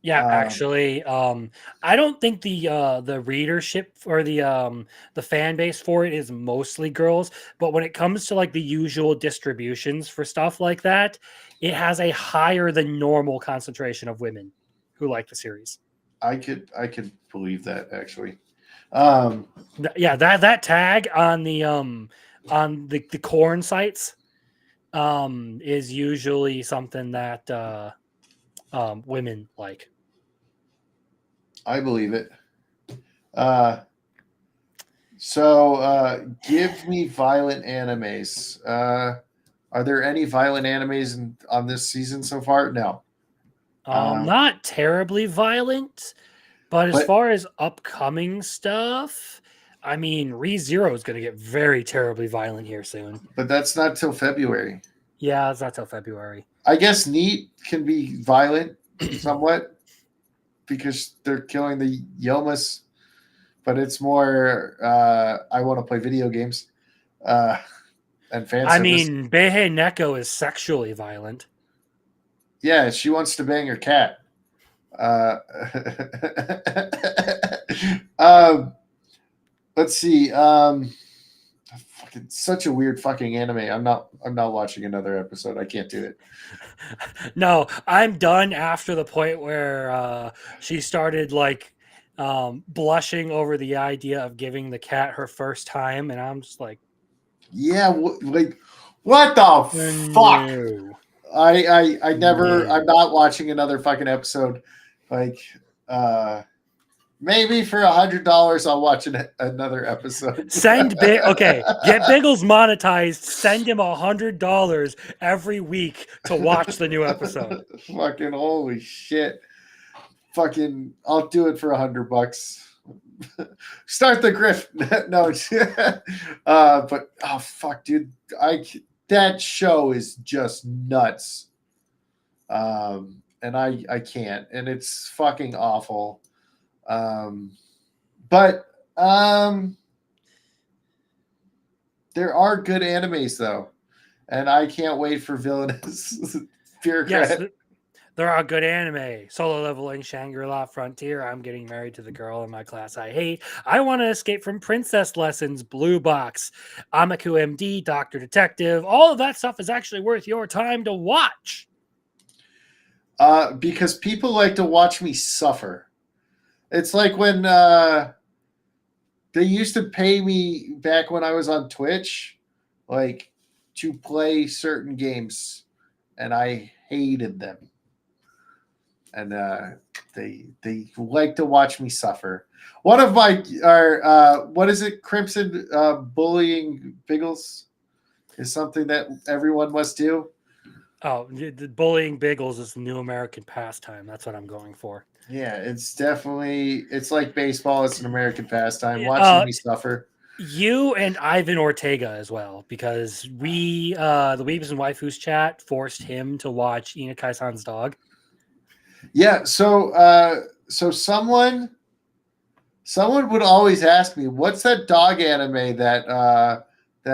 Yeah, Um, actually, I don't think the readership or the fan base for it is mostly girls, but when it comes to like the usual distributions for stuff like that, it has a higher than normal concentration of women who like the series. I could believe that actually. Um, Yeah, that tag on the corn sites is usually something that women like. I believe it. Uh, so give me violent animes. Are there any violent animes on this season so far? No. Not terribly violent, but as But far as upcoming stuff, I mean, ReZero is going to get very terribly violent here soon. but that's not till February. Yeah, it's not till February. I guess Neat can be violent somewhat because they're killing the Yomas, but it's more I want to play video games uh, and fan I service. mean, Beihei Neko is sexually violent. Yeah, she wants to bang her cat. Uh, um, let's see. Fucking such a weird fucking anime. I'm not watching another episode. I can't do it. No, I'm done after the point where she started like blushing over the idea of giving the cat her first time, and I'm just like, Yeah, like what the fuck? no, I never. I'm no. not watching another fucking episode. Like, maybe for $100, I'll watch another episode. Okay, get Biggles monetized. Send him $100 every week to watch the new episode. Fucking holy shit! Fucking, I'll do it for $100. Start the grift. No, but oh fuck, dude, that show is just nuts. And I can't, and it's fucking awful. Um, but there are good animes though, and I can't wait for Villainous Yes, Bureaucrat. There are good anime. Solo Leveling, Shangri-La Frontier. I'm getting married to the girl in my class I hate. I want to escape from princess lessons. Blue Box. Amaku MD, Doctor Detective. All of that stuff is actually worth your time to watch. Because people like to watch me suffer. It's like when they used to pay me back when I was on Twitch, like to play certain games, and I hated them. And they like to watch me suffer. One of my what is it? Crimson bullying Biggles is something that everyone must do. Oh, the bullying Biggles is the new American pastime. That's what I'm going for. Yeah, it's like baseball. It's an American pastime. Watching me suffer. You and Ivan Ortega as well, because we, the Weebs and Waifus chat, forced him to watch Inakai-san's dog. Yeah, so someone would always ask me, "What's that dog anime that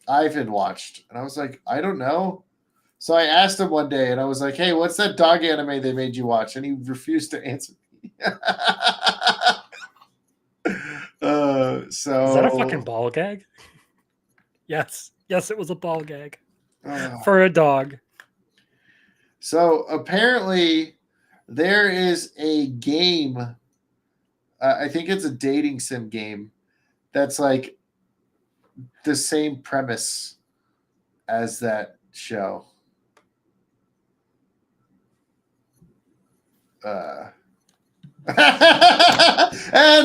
Ivan watched?" And I was like, "I don't know." So I asked him one day, and I was like, "Hey, what's that dog anime they made you watch?" And he refused to answer me. Is that a fucking ball gag? Yes, it was a ball gag for a dog. So apparently, there is a game. I think it's a dating sim game that's like the same premise as that show. And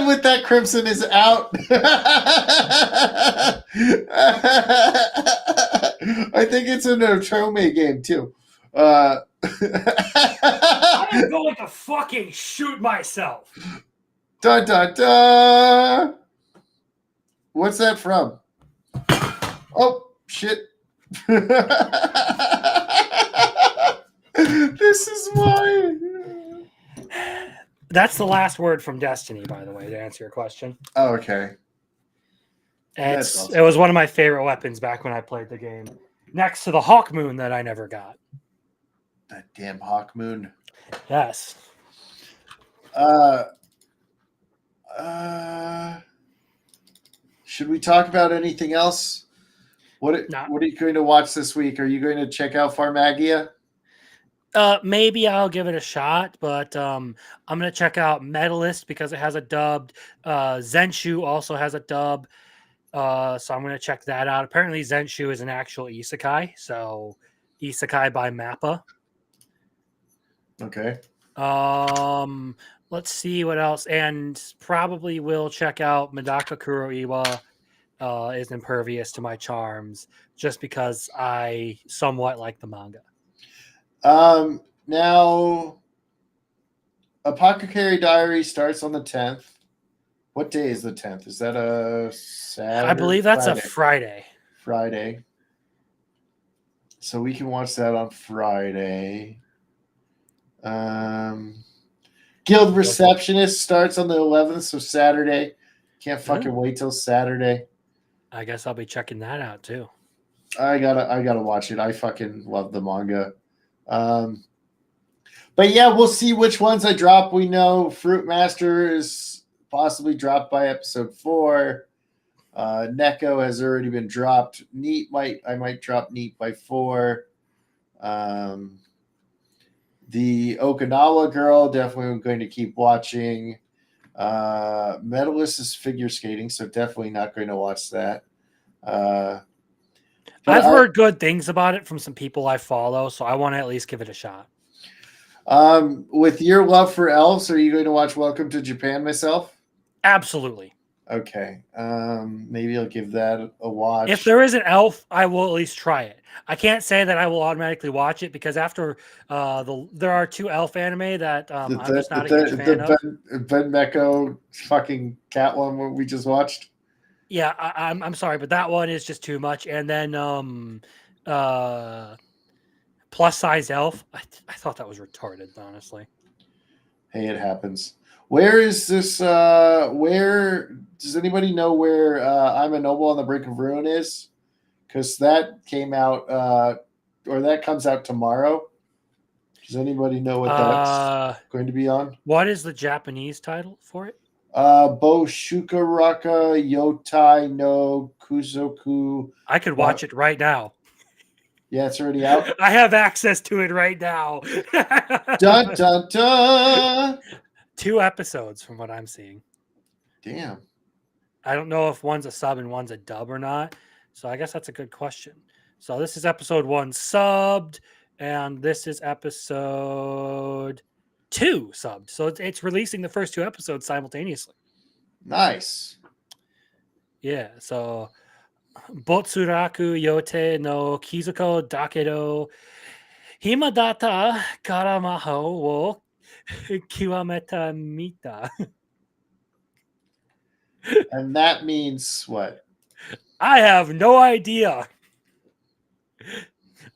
with that, Crimson is out. I think it's an Otome game too. I am going to fucking shoot myself. Dun dun dun. What's that from? Oh shit. This is why. That's the last word from Destiny, by the way, to answer your question. Oh, okay. It was one of my favorite weapons back when I played the game. Next to the Hawk Moon that I never got. That damn Hawk Moon. Yes. Should we talk about anything else? What are you going to watch this week? Are you going to check out Pharmagia? Maybe I'll give it a shot, but I'm gonna check out Medalist because it has a dubbed. Zenshu also has a dub, so I'm gonna check that out. Apparently, Zenshu is an actual isekai, so isekai by Mappa. Okay. Let's see what else, and probably will check out Medaka Kuroiwa. Is impervious to my charms just because I somewhat like the manga. Now, Apothecary Diary starts on the 10th. What day is the 10th? Is that a Saturday? I believe that's a Friday. Friday. So we can watch that on Friday. Guild Receptionist starts on the 11th, so Saturday. Can't fucking wait till Saturday. I guess I'll be checking that out too. I gotta watch it. I fucking love the manga. But yeah, we'll see which ones I drop. We know Fruit Master is possibly dropped by episode 4. Neko has already been dropped. I might drop Neat by 4. The Okinawa Girl, definitely going to keep watching. Medalist is figure skating, so definitely not going to watch that. I've heard good things about it from some people I follow, so I want to at least give it a shot. With your love for elves, are you going to watch Welcome to Japan myself? Absolutely. Okay. Maybe I'll give that a watch. If there is an elf, I will at least try it. I can't say that I will automatically watch it because after there are 2 elf anime that I'm just not a huge fan of. Ben Meko fucking cat one we just watched. Yeah, I'm sorry, but that one is just too much. And then Plus Size Elf. I thought that was retarded, honestly. Hey, it happens. Where is this? Where does anybody know where I'm a Noble on the Brink of Ruin is? Because that came out, or that comes out tomorrow. Does anybody know what that's going to be on? What is the Japanese title for it? Bo Shukaraka Yotai no Kuzoku. I could watch it right now. Yeah, it's already out. I have access to it right now. Dun dun dun. 2 episodes from what I'm seeing. Damn. I don't know if one's a sub and one's a dub or not. So I guess that's a good question. So this is episode 1 subbed, and this is episode 2 subbed. So it's releasing the first 2 episodes simultaneously. Nice. Yeah. So Botsuraku Yote no Kizuko Dakedo Himadata Karamaho wo Kiwameta Mita. And that means what? I have no idea.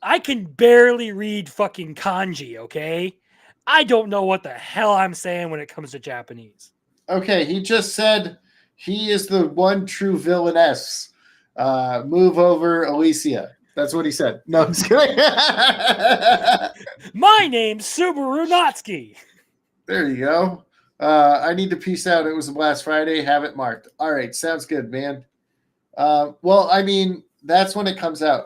I can barely read fucking kanji, okay? I don't know what the hell I'm saying when it comes to Japanese. Okay, he just said he is the one true villainess. Move over, Alicia. That's what he said. No, I'm just kidding. My name's Subaru Natsuki. There you go. I need to peace out. It was a blast Friday. Have it marked. All right, sounds good, man. Well, I mean, that's when it comes out.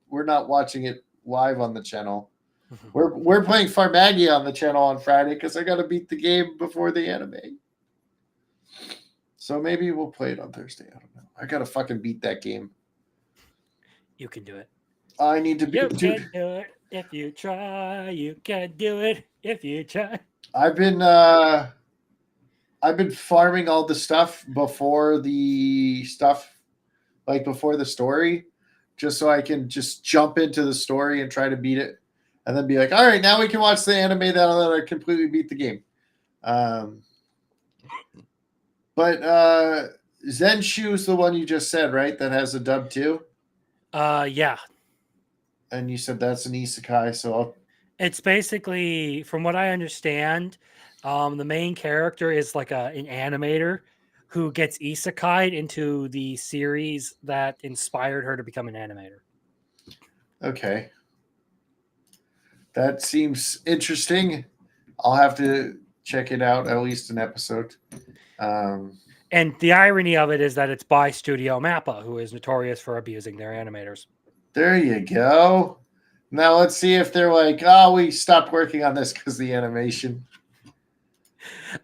We're not watching it live on the channel. We're playing Farmagia on the channel on Friday because I got to beat the game before the anime. So maybe we'll play it on Thursday. I don't know. I got to fucking beat that game. You can do it. I need to be. You can do it if you try. You can do it if you try. I've been farming all the stuff before the story, just so I can just jump into the story and try to beat it, and then be like, all right, now we can watch the anime that I completely beat the game. But Zenshu is the one you just said, right? That has a dub too. Yeah. And you said that's an isekai, so it's basically, from what I understand, the main character is like an animator who gets isekai'd into the series that inspired her to become an animator. Okay. That seems interesting. I'll have to check it out, at least an episode. And the irony of it is that it's by Studio Mappa, who is notorious for abusing their animators. There you go. Now let's see if they're like, oh, we stopped working on this because the animation.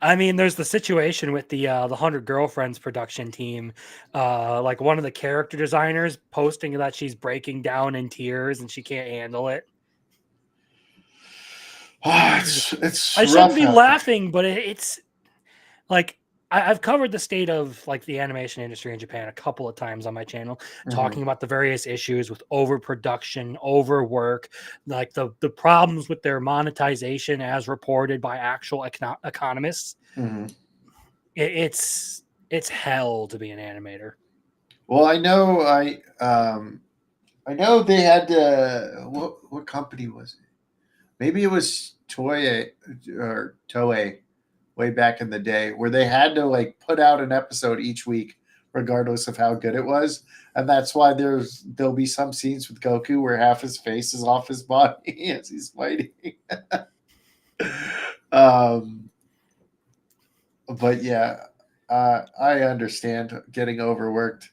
I mean, there's the situation with the 100 Girlfriends production team. Like one of the character designers posting that she's breaking down in tears and she can't handle it. It's I shouldn't be laughing, but it's like I've covered the state of like the animation industry in Japan a couple of times on my channel, talking about the various issues with overproduction, overwork, like the problems with their monetization as reported by actual economists. It's hell to be an animator. Well, I know they had to. What company was it? Maybe it was Toei way back in the day, where they had to like put out an episode each week, regardless of how good it was, and that's why there'll be some scenes with Goku where half his face is off his body as he's fighting. But yeah, I understand getting overworked,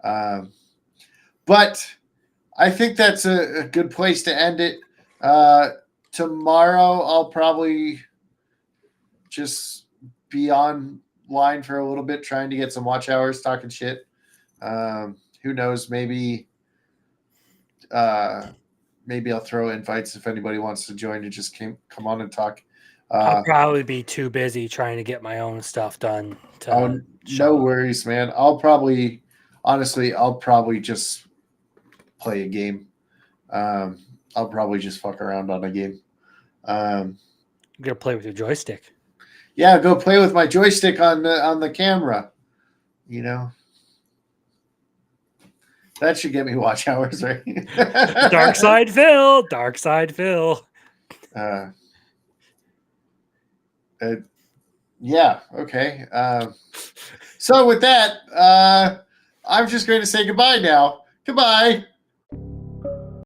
but I think that's a good place to end it. Tomorrow I'll probably just be online for a little bit, trying to get some watch hours, talking shit. Who knows? Maybe I'll throw invites if anybody wants to join and just come on and talk. I'll probably be too busy trying to get my own stuff done. No worries, man. I'll probably just play a game. I'll probably just fuck around on a game. I'm gonna play with your joystick. Yeah, go play with my joystick on the camera. You know, that should get me watch hours, right? Dark Side Phil. Yeah. Okay. So with that, I'm just going to say goodbye now. Goodbye.